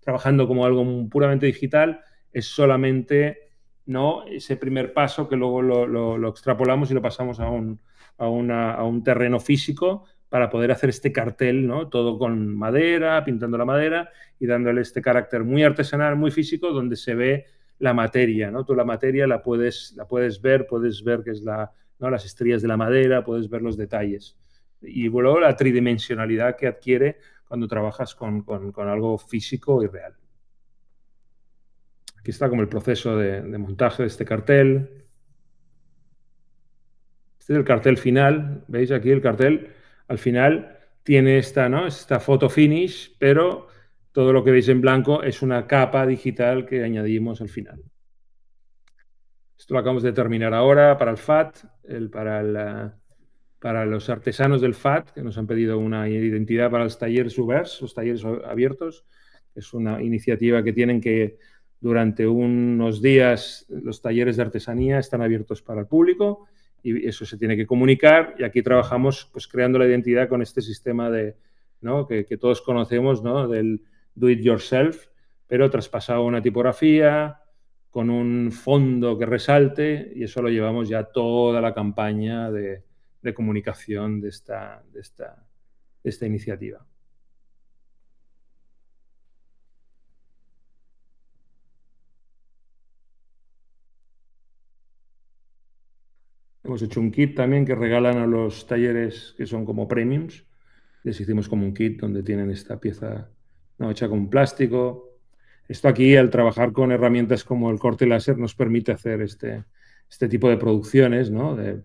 trabajando como algo puramente digital, es solamente, ¿no?, ese primer paso que luego lo extrapolamos y lo pasamos a un terreno físico para poder hacer este cartel, ¿no?, todo con madera, pintando la madera y dándole este carácter muy artesanal, muy físico, donde se ve la materia, ¿no? Tú la materia la puedes ver que es ¿no?, las estrías de la madera, puedes ver los detalles. Y luego la tridimensionalidad que adquiere cuando trabajas con algo físico y real. Aquí está como el proceso de montaje de este cartel. Este es el cartel final. ¿Veis aquí el cartel? Al final tiene esta foto finish, pero todo lo que veis en blanco es una capa digital que añadimos al final. Esto lo acabamos de terminar ahora para el FAT, para los artesanos del FAT, que nos han pedido una identidad para los talleres ouverts, los talleres abiertos. Es una iniciativa que tienen que durante unos días los talleres de artesanía están abiertos para el público y eso se tiene que comunicar, y aquí trabajamos pues creando la identidad con este sistema ¿no?, que todos conocemos, ¿no?, del do it yourself, pero traspasado a una tipografía con un fondo que resalte, y eso lo llevamos ya toda la campaña de comunicación de esta iniciativa. Hemos hecho un kit también que regalan a los talleres que son como premiums. Les hicimos como un kit donde tienen esta pieza, ¿no?, hecha con plástico. Esto aquí, al trabajar con herramientas como el corte láser, nos permite hacer este tipo de producciones, ¿no?, de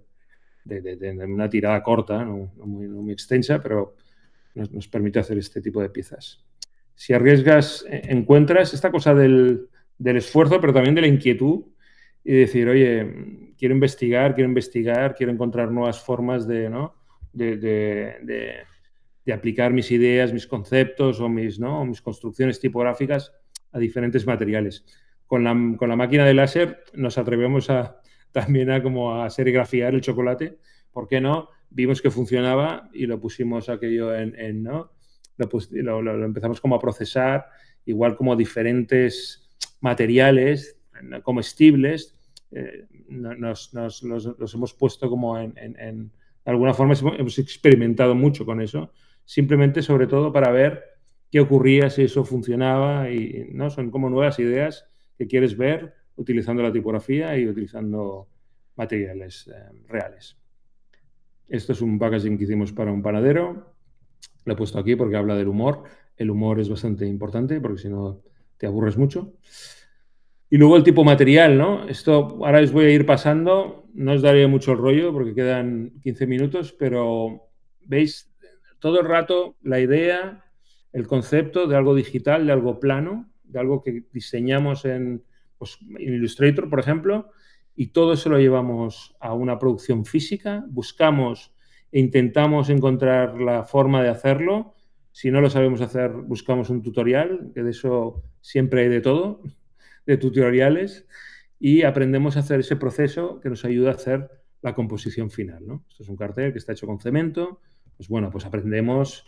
una tirada corta, no muy extensa, pero nos permite hacer este tipo de piezas. Si arriesgas, encuentras esta cosa del esfuerzo, pero también de la inquietud, y decir, oye, quiero investigar, quiero encontrar nuevas formas ¿no?, de aplicar mis ideas, mis conceptos o mis construcciones tipográficas a diferentes materiales. Con la máquina de láser nos atrevemos también a serigrafiar el chocolate. ¿Por qué no? Vimos que funcionaba y lo pusimos aquello ¿no? Lo empezamos como a procesar, igual como diferentes materiales comestibles, los hemos puesto como De alguna forma hemos experimentado mucho con eso, simplemente sobre todo para ver qué ocurría si eso funcionaba y ¿no? Son como nuevas ideas que quieres ver utilizando la tipografía y utilizando materiales reales. Esto es un packaging que hicimos para un panadero. Lo he puesto aquí porque habla del humor. El humor es bastante importante porque si no te aburres mucho. Y luego el tipo material, ¿no? Esto ahora os voy a ir pasando, no os daré mucho el rollo porque quedan 15 minutos, pero veis todo el rato la idea, el concepto de algo digital, de algo plano, de algo que diseñamos en, pues, en Illustrator, por ejemplo, y todo eso lo llevamos a una producción física, buscamos e intentamos encontrar la forma de hacerlo. Si no lo sabemos hacer, buscamos un tutorial, que de eso siempre hay de todo, de tutoriales, y aprendemos a hacer ese proceso que nos ayuda a hacer la composición final, ¿no? Esto es un cartel que está hecho con cemento, pues bueno, pues aprendemos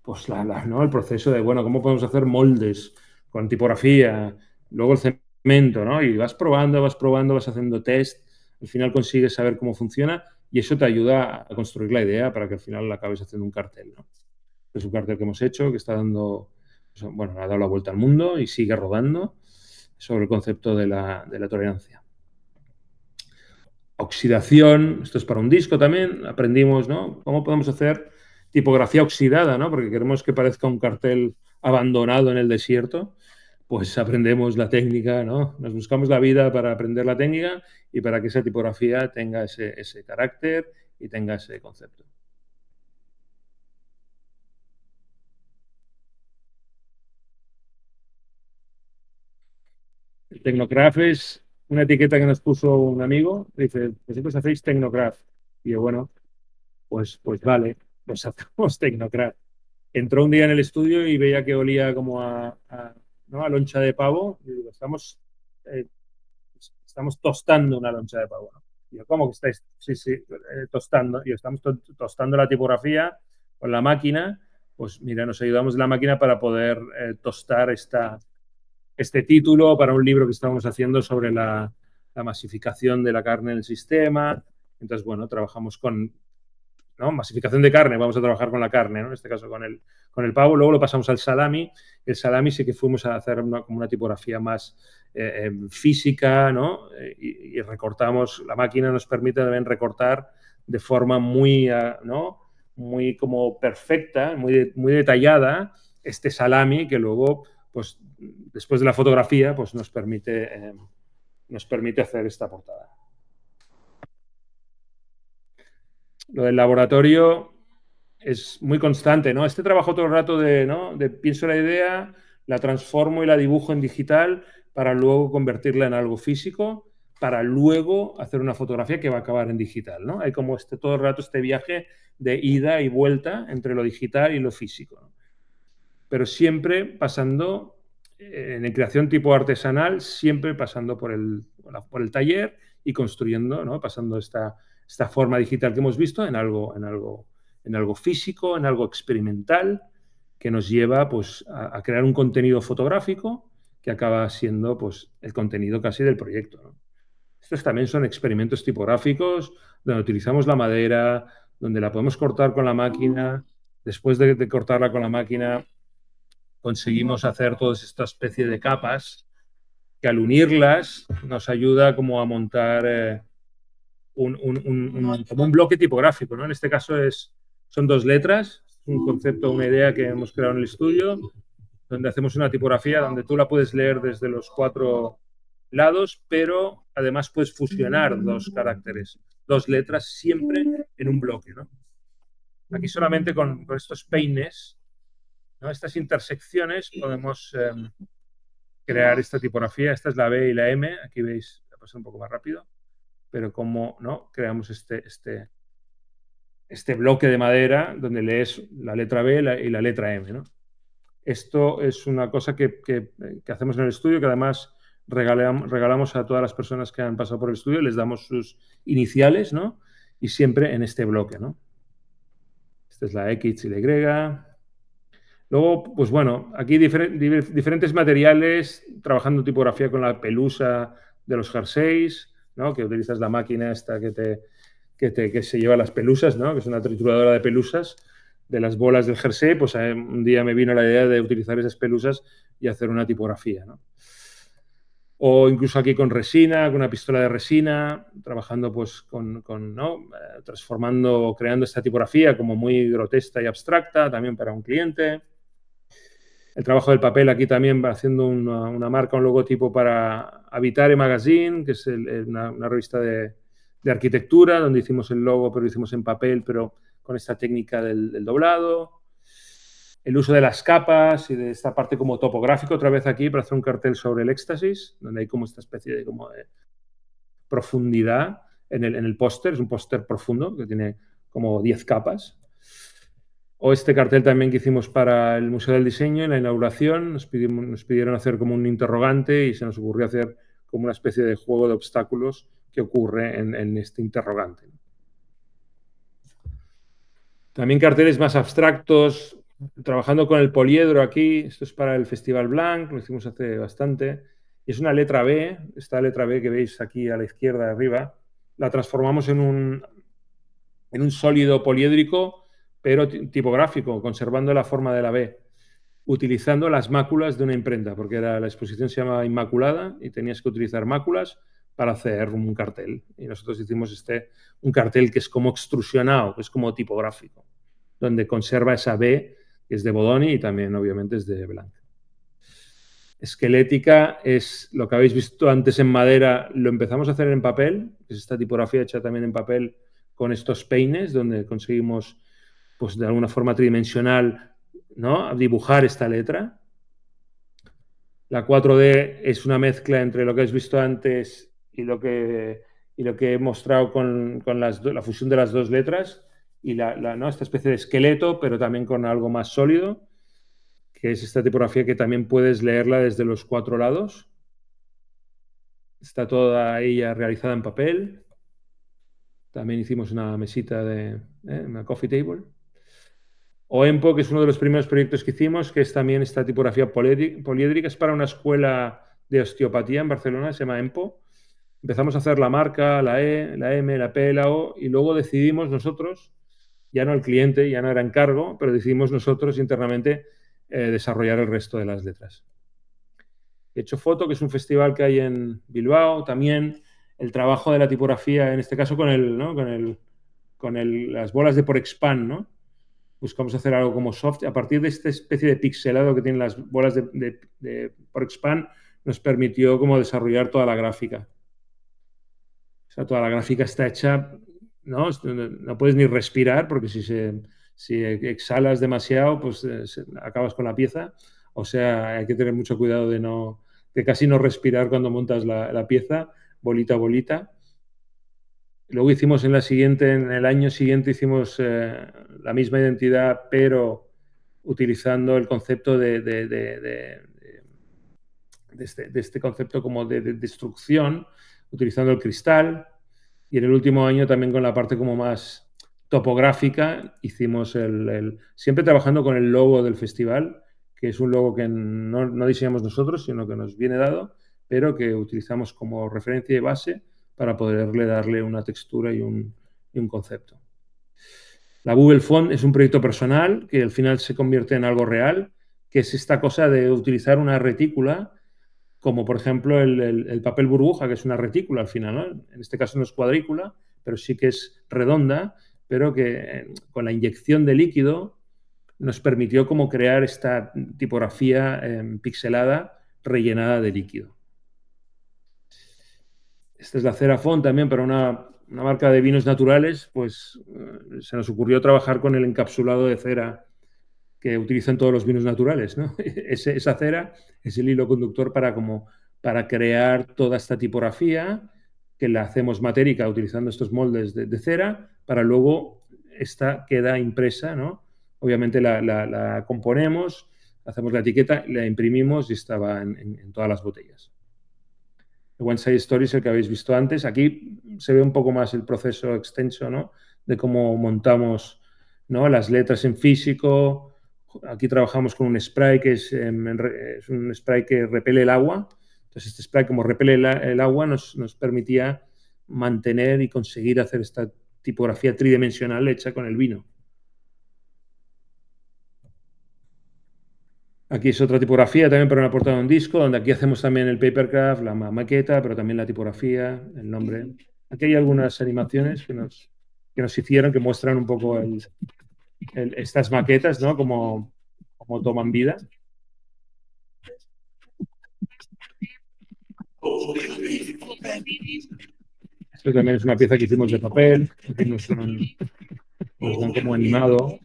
pues ¿no? El proceso de, bueno, cómo podemos hacer moldes con tipografía, luego el cemento, ¿no? Y vas probando, vas haciendo test, al final consigues saber cómo funciona y eso te ayuda a construir la idea para que al final acabes haciendo un cartel, ¿no? Es un cartel que hemos hecho que está dando, bueno, ha dado la vuelta al mundo y sigue rodando sobre el concepto de la tolerancia. Oxidación, esto es para un disco también, aprendimos, ¿no? Cómo podemos hacer tipografía oxidada, ¿no? Porque queremos que parezca un cartel abandonado en el desierto, pues aprendemos la técnica, ¿no? Nos buscamos la vida para aprender la técnica y para que esa tipografía tenga ese carácter y tenga ese concepto. El Tecnograph es una etiqueta que nos puso un amigo, dice, vosotros hacéis Tecnograph. Y yo, bueno, pues vale, pues hacemos Tecnocrat. Entró un día en el estudio y veía que olía como ¿no? a loncha de pavo. Y digo, eh, estamos tostando una loncha de pavo. ¿No? Y yo, ¿cómo que estáis? Sí, sí, tostando. Y estamos tostando la tipografía con la máquina. Pues mira, nos ayudamos de la máquina para poder tostar este título para un libro que estábamos haciendo sobre la masificación de la carne en el sistema. Entonces, bueno, trabajamos con, ¿no? Masificación de carne, vamos a trabajar con la carne, ¿no? En este caso con el pavo, luego lo pasamos al salami, el salami sí que fuimos a hacer como una tipografía más física, ¿no? Y recortamos, la máquina nos permite también recortar de forma muy, ¿no? Muy como perfecta, muy detallada, este salami que luego, pues después de la fotografía, pues nos permite hacer esta portada. Lo del laboratorio es muy constante, ¿no? Este trabajo todo el rato ¿no? de pienso la idea, la transformo y la dibujo en digital para luego convertirla en algo físico, para luego hacer una fotografía que va a acabar en digital, ¿no? Hay como todo el rato este viaje de ida y vuelta entre lo digital y lo físico, ¿no? Pero siempre pasando, en creación tipo artesanal, siempre pasando por el taller y construyendo, ¿no? Pasando esta forma digital que hemos visto en algo físico, en algo experimental, que nos lleva pues, a crear un contenido fotográfico que acaba siendo pues, el contenido casi del proyecto, ¿no? Estos también son experimentos tipográficos donde utilizamos la madera, donde la podemos cortar con la máquina. Después de cortarla con la máquina, conseguimos hacer toda esta especie de capas que al unirlas nos ayuda como a montar como un bloque tipográfico, ¿no? En este caso son dos letras, un concepto, una idea que hemos creado en el estudio, donde hacemos una tipografía donde tú la puedes leer desde los cuatro lados, pero además puedes fusionar dos caracteres, dos letras siempre en un bloque, ¿no? Aquí solamente con estos peines, ¿no? Estas intersecciones podemos crear esta tipografía. Esta es la B y la M. Aquí veis, voy a pasar un poco más rápido, pero cómo, ¿no? Creamos este bloque de madera donde lees la letra B y la letra M, ¿no? Esto es una cosa que hacemos en el estudio, que además regalamos a todas las personas que han pasado por el estudio, les damos sus iniciales, ¿no? Y siempre en este bloque, ¿no? Esta es la X y la Y. Luego, pues bueno, aquí diferentes materiales, trabajando tipografía con la pelusa de los jerseys, ¿no? Que utilizas la máquina esta que te que se lleva las pelusas, ¿no? Que es una trituradora de pelusas de las bolas del jersey. Pues un día me vino la idea de utilizar esas pelusas y hacer una tipografía, ¿no? O incluso aquí con resina, con una pistola de resina, trabajando pues ¿no? Transformando, creando esta tipografía como muy grotesca y abstracta también para un cliente. El trabajo del papel aquí también va haciendo una marca, un logotipo para Habitare Magazine, que es una revista de arquitectura, donde hicimos el logo, pero lo hicimos en papel, pero con esta técnica del doblado. El uso de las capas y de esta parte como topográfico, otra vez aquí, para hacer un cartel sobre el éxtasis, donde hay como esta especie de profundidad en el póster. Es un póster profundo que tiene como 10 capas. O este cartel también que hicimos para el Museo del Diseño en la inauguración. Nos pidieron hacer como un interrogante y se nos ocurrió hacer como una especie de juego de obstáculos que ocurre en este interrogante. También carteles más abstractos, trabajando con el poliedro aquí. Esto es para el Festival Blanc, lo hicimos hace bastante. Y es una letra B, esta letra B que veis aquí a la izquierda arriba, la transformamos en un sólido poliédrico, pero tipográfico, conservando la forma de la B, utilizando las máculas de una imprenta, porque la exposición se llama Inmaculada y tenías que utilizar máculas para hacer un cartel. Y nosotros hicimos un cartel que es como extrusionado, que es como tipográfico, donde conserva esa B, que es de Bodoni y también obviamente es de Blanc. Esquelética es lo que habéis visto antes en madera, lo empezamos a hacer en papel, que es esta tipografía hecha también en papel con estos peines, donde conseguimos, pues de alguna forma tridimensional, ¿no?, dibujar esta letra. La 4D es una mezcla entre lo que habéis visto antes y lo que he mostrado con la fusión de las dos letras y ¿no?, esta especie de esqueleto, pero también con algo más sólido, que es esta tipografía que también puedes leerla desde los 4 lados. Está toda ella realizada en papel. También hicimos una mesita una coffee table. O EMPO, que es uno de los primeros proyectos que hicimos, que es también esta tipografía poliédrica. Es para una escuela de osteopatía en Barcelona, se llama EMPO. Empezamos a hacer la marca, la E, la M, la P, la O, y luego decidimos nosotros, ya no el cliente, ya no era encargo, pero decidimos nosotros internamente desarrollar el resto de las letras. He hecho foto, que es un festival que hay en Bilbao, también el trabajo de la tipografía, en este caso con las bolas de Porexpan, ¿no? Buscamos hacer algo como soft. A partir de esta especie de pixelado que tienen las bolas de Porexpan, nos permitió como desarrollar toda la gráfica. O sea, toda la gráfica está hecha, ¿no? No puedes ni respirar, porque si exhalas demasiado, pues acabas con la pieza. O sea, hay que tener mucho cuidado de casi no respirar cuando montas la pieza, bolita a bolita. Luego hicimos en el año siguiente hicimos la misma identidad, pero utilizando el concepto de este concepto como de destrucción, utilizando el cristal. Y en el último año también con la parte como más topográfica hicimos siempre trabajando con el logo del festival, que es un logo que no diseñamos nosotros, sino que nos viene dado, pero que utilizamos como referencia y base para poderle darle una textura y un concepto. La Google Font es un proyecto personal que al final se convierte en algo real, que es esta cosa de utilizar una retícula, como por ejemplo el papel burbuja, que es una retícula al final, ¿no? En este caso no es cuadrícula, pero sí que es redonda, pero que con la inyección de líquido nos permitió como crear esta tipografía pixelada rellenada de líquido. Esta es la Cerafont también para una marca de vinos naturales. Pues se nos ocurrió trabajar con el encapsulado de cera que utilizan todos los vinos naturales, ¿no? Esa cera es el hilo conductor para crear toda esta tipografía, que la hacemos matérica utilizando estos moldes de cera, para luego esta queda impresa, ¿no? Obviamente la componemos, hacemos la etiqueta, la imprimimos y estaba en todas las botellas. El One Side Story es el que habéis visto antes. Aquí se ve un poco más el proceso extenso, ¿no?, de cómo montamos, ¿no?, las letras en físico. Aquí trabajamos con un spray que es un spray que repele el agua. Entonces, este spray, como repele el agua, nos permitía mantener y conseguir hacer esta tipografía tridimensional hecha con el vino. Aquí es otra tipografía también para una portada de un disco, donde aquí hacemos también el papercraft, la maqueta, pero también la tipografía, el nombre. Aquí hay algunas animaciones que nos hicieron, que muestran un poco estas maquetas, ¿no? Como toman vida. Esto también es una pieza que hicimos de papel, que nos dan como animado.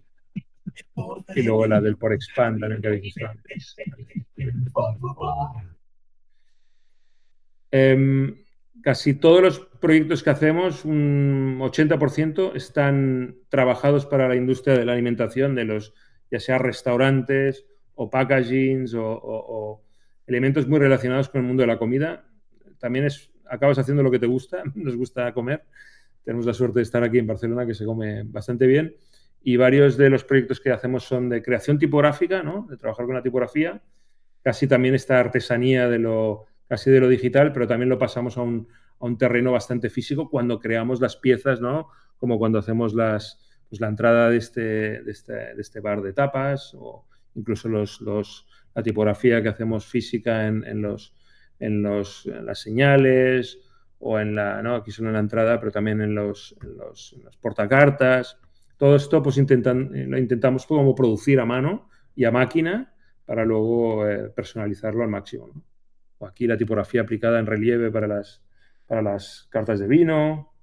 Y luego la del por expand también que habéis visto antes. Casi todos los proyectos que hacemos, un 80%, están trabajados para la industria de la alimentación, ya sea restaurantes o packagings o elementos muy relacionados con el mundo de la comida. También acabas haciendo lo que te gusta, nos gusta comer. Tenemos la suerte de estar aquí en Barcelona, que se come bastante bien. Y varios de los proyectos que hacemos son de creación tipográfica, ¿no? De trabajar con la tipografía. Casi también esta artesanía casi de lo digital, pero también lo pasamos a un terreno bastante físico cuando creamos las piezas, ¿no? Como cuando hacemos la entrada de este bar de tapas, o incluso la tipografía que hacemos física en las señales, o ¿no? Aquí solo en la entrada, pero también en los portacartas. Todo esto pues lo intentamos como producir a mano y a máquina para luego personalizarlo al máximo, ¿no? O aquí la tipografía aplicada en relieve para las cartas de vino.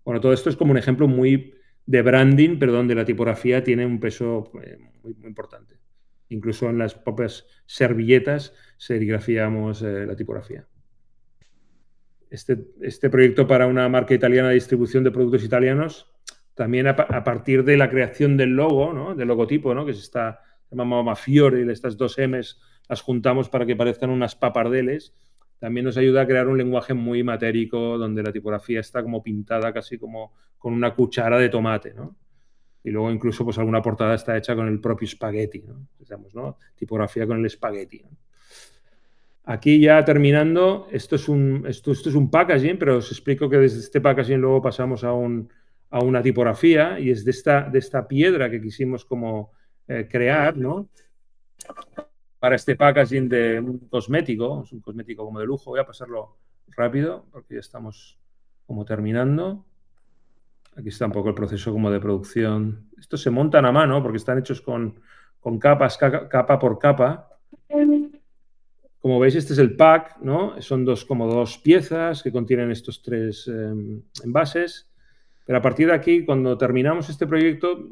Bueno, todo esto es como un ejemplo muy de branding, pero donde la tipografía tiene un peso muy, muy importante. Incluso en las propias servilletas serigrafiamos la tipografía. Este proyecto para una marca italiana de distribución de productos italianos, también a partir de la creación del logo, ¿no? Del logotipo, ¿no? Que se llama Mamma Fiore, estas dos M's las juntamos para que parezcan unas papardeles. También nos ayuda a crear un lenguaje muy matérico, donde la tipografía está como pintada casi como con una cuchara de tomate, ¿no? Y luego incluso pues alguna portada está hecha con el propio spaghetti, ¿no? Digamos, ¿no? Tipografía con el spaghetti, ¿no? Aquí ya terminando, esto es un packaging, pero os explico que desde este packaging luego pasamos a una tipografía, y es de esta piedra que quisimos como crear, ¿no? Para este packaging de un cosmético, es un cosmético como de lujo. Voy a pasarlo rápido porque ya estamos como terminando. Aquí está un poco el proceso como de producción. Estos se montan a mano porque están hechos con capas, capa por capa. Como veis, este es el pack, ¿no? Son como dos piezas que contienen estos tres envases. Pero a partir de aquí, cuando terminamos este proyecto,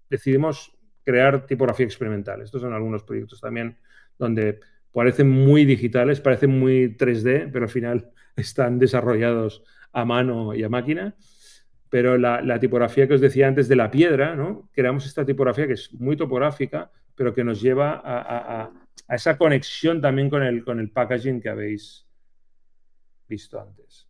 decidimos crear tipografía experimental. Estos son algunos proyectos también donde parecen muy digitales, parecen muy 3D, pero al final están desarrollados a mano y a máquina. Pero la tipografía que os decía antes de la piedra, ¿no? Creamos esta tipografía que es muy topográfica, pero que nos lleva a esa conexión también con el packaging que habéis visto antes.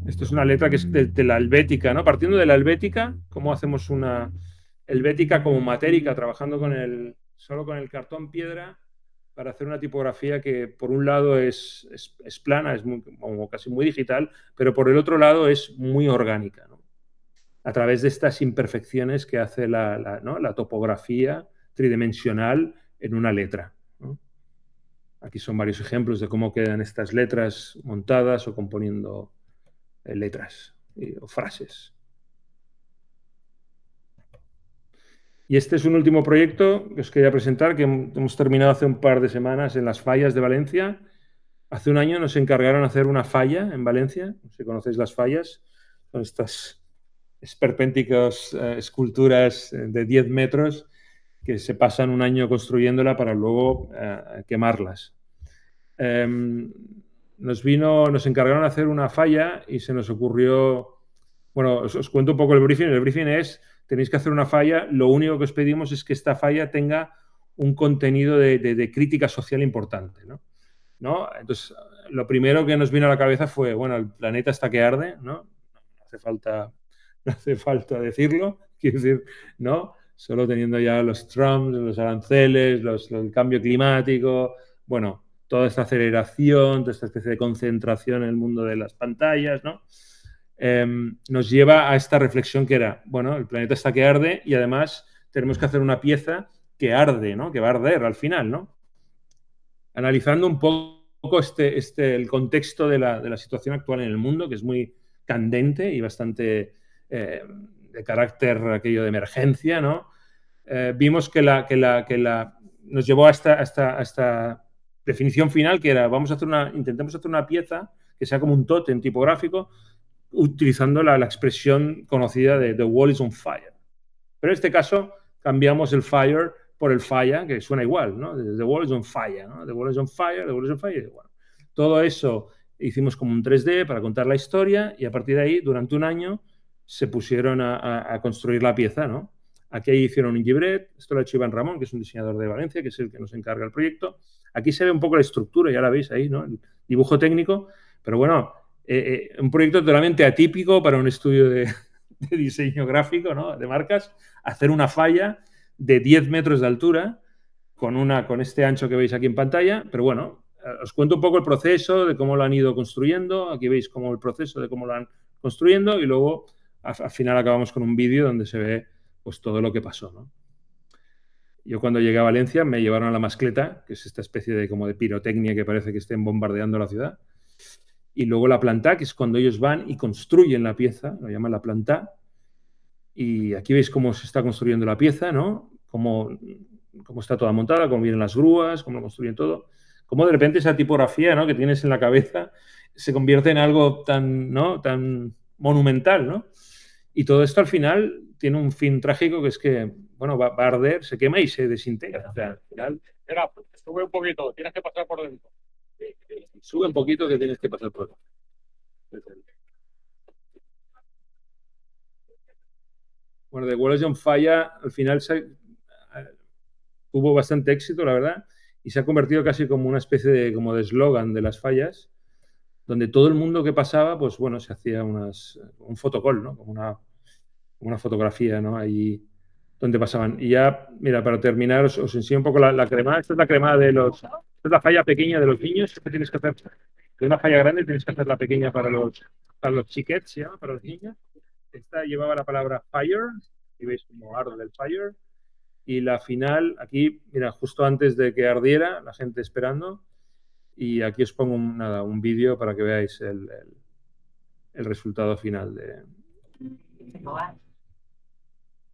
Esto es una letra que es de la helvética, ¿no? Partiendo de la helvética, ¿cómo hacemos una helvética como matérica, trabajando solo con el cartón piedra, para hacer una tipografía que por un lado es plana, es como casi muy digital, pero por el otro lado es muy orgánica, ¿no? A través de estas imperfecciones que hace la topografía tridimensional en una letra, ¿no? Aquí son varios ejemplos de cómo quedan estas letras montadas o componiendo letras o frases. Y este es un último proyecto que os quería presentar, que hemos terminado hace un par de semanas en las fallas de Valencia. Hace un año nos encargaron de hacer una falla en Valencia. No sé si conocéis las fallas. Son estas esperpénticas esculturas de 10 metros que se pasan un año construyéndola para luego quemarlas. Nos encargaron de hacer una falla y se nos ocurrió, bueno, os cuento un poco el briefing. El briefing es: tenéis que hacer una falla, lo único que os pedimos es que esta falla tenga un contenido de crítica social importante, ¿no? Entonces, lo primero que nos vino a la cabeza fue, bueno, el planeta está que arde, ¿no? No hace falta decirlo, quiero decir, ¿no? Solo teniendo ya los Trumps, los aranceles, el cambio climático, bueno, toda esta aceleración, toda esta especie de concentración en el mundo de las pantallas, ¿no? Nos lleva a esta reflexión que era, bueno, el planeta está que arde y además tenemos que hacer una pieza que arde, ¿no? Que va a arder al final, ¿no? Analizando un poco el contexto de la situación actual en el mundo, que es muy candente y bastante de carácter aquello de emergencia, ¿no? Vimos que nos llevó a esta definición final, que era, intentemos hacer una pieza que sea como un tótem tipográfico, utilizando la expresión conocida de The wall is on fire. Pero en este caso cambiamos el fire por el falla, que suena igual, ¿no? The wall is on fire, ¿no? The wall is on fire, the wall is on fire. Bueno, todo eso hicimos como un 3D para contar la historia y a partir de ahí, durante un año, se pusieron a construir la pieza, ¿no? Aquí hicieron un libret, esto lo ha hecho Iván Ramón, que es un diseñador de Valencia, que es el que nos encarga el proyecto. Aquí se ve un poco la estructura, ya la veis ahí, ¿no? El dibujo técnico, pero bueno, un proyecto totalmente atípico para un estudio de diseño gráfico, ¿no? De marcas, hacer una falla de 10 metros de altura con este ancho que veis aquí en pantalla, pero bueno, os cuento un poco el proceso de cómo lo han ido construyendo, aquí veis cómo el proceso de cómo lo han construyendo y luego al final acabamos con un vídeo donde se ve pues todo lo que pasó, ¿no? Yo cuando llegué a Valencia me llevaron a la mascleta, que es esta especie de como de pirotecnia que parece que estén bombardeando la ciudad, y luego la planta, que es cuando ellos van y construyen la pieza, lo llaman la planta, y aquí veis cómo se está construyendo la pieza, ¿no? Cómo está toda montada, cómo vienen las grúas, cómo lo construyen todo. Cómo de repente esa tipografía, ¿no? Que tienes en la cabeza se convierte en algo tan, ¿no? Tan monumental, ¿no? Y todo esto al final tiene un fin trágico que es que, bueno, va a arder, se quema y se desintegra. O sea, al final... Espera, sube un poquito, tienes que pasar por dentro. Sube un poquito que tienes que pasar por dentro. Bueno, The Wall is on Fire al final tuvo bastante éxito, la verdad, y se ha convertido casi como una especie de como de eslogan de las fallas, donde todo el mundo que pasaba, pues bueno, se hacía un fotocall, ¿no? Como una fotografía, ¿no? Ahí donde pasaban. Y ya, mira, para terminar, os enseño un poco la cremada. Esta es la cremada esta es la falla pequeña de los niños. Esta tienes que hacer, de una falla grande tienes que hacer la pequeña para los chiquets, ¿se llama? Para los niños. Esta llevaba la palabra fire, y veis como arde del fire. Y la final, aquí, mira, justo antes de que ardiera, la gente esperando. Y aquí os pongo un vídeo para que veáis el resultado final de...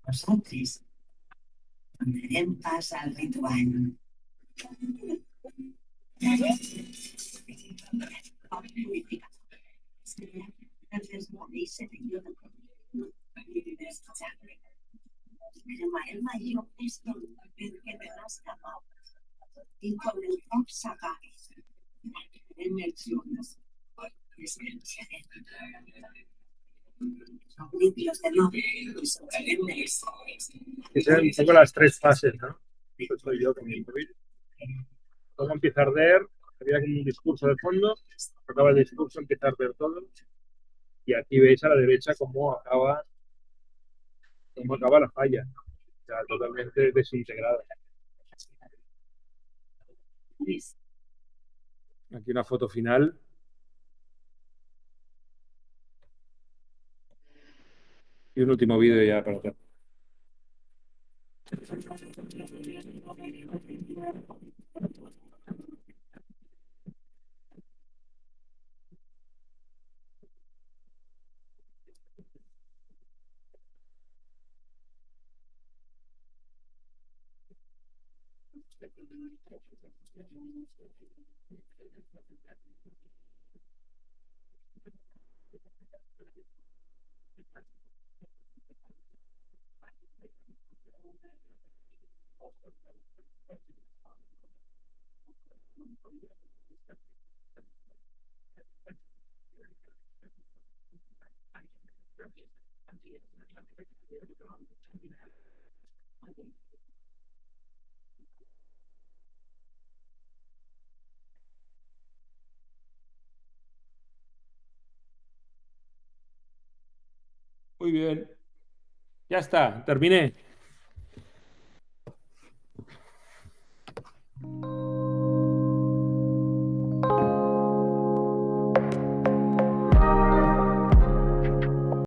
Nosaltres donarem pas al ritual. Crema el mayor esto que te das capaz y con el top sacar emersiones es que son limpios de no Que sean un poco las tres fases, ¿no? Pues soy yo con mi móvil. Todo empieza a arder, había como un discurso de fondo, acaba el discurso, empieza a arder todo. Y aquí veis a la derecha cómo acaba la falla. O sea, totalmente desintegrada. Aquí una foto final. Y un último vídeo ya para hacer. Muy bien. Ya está, terminé.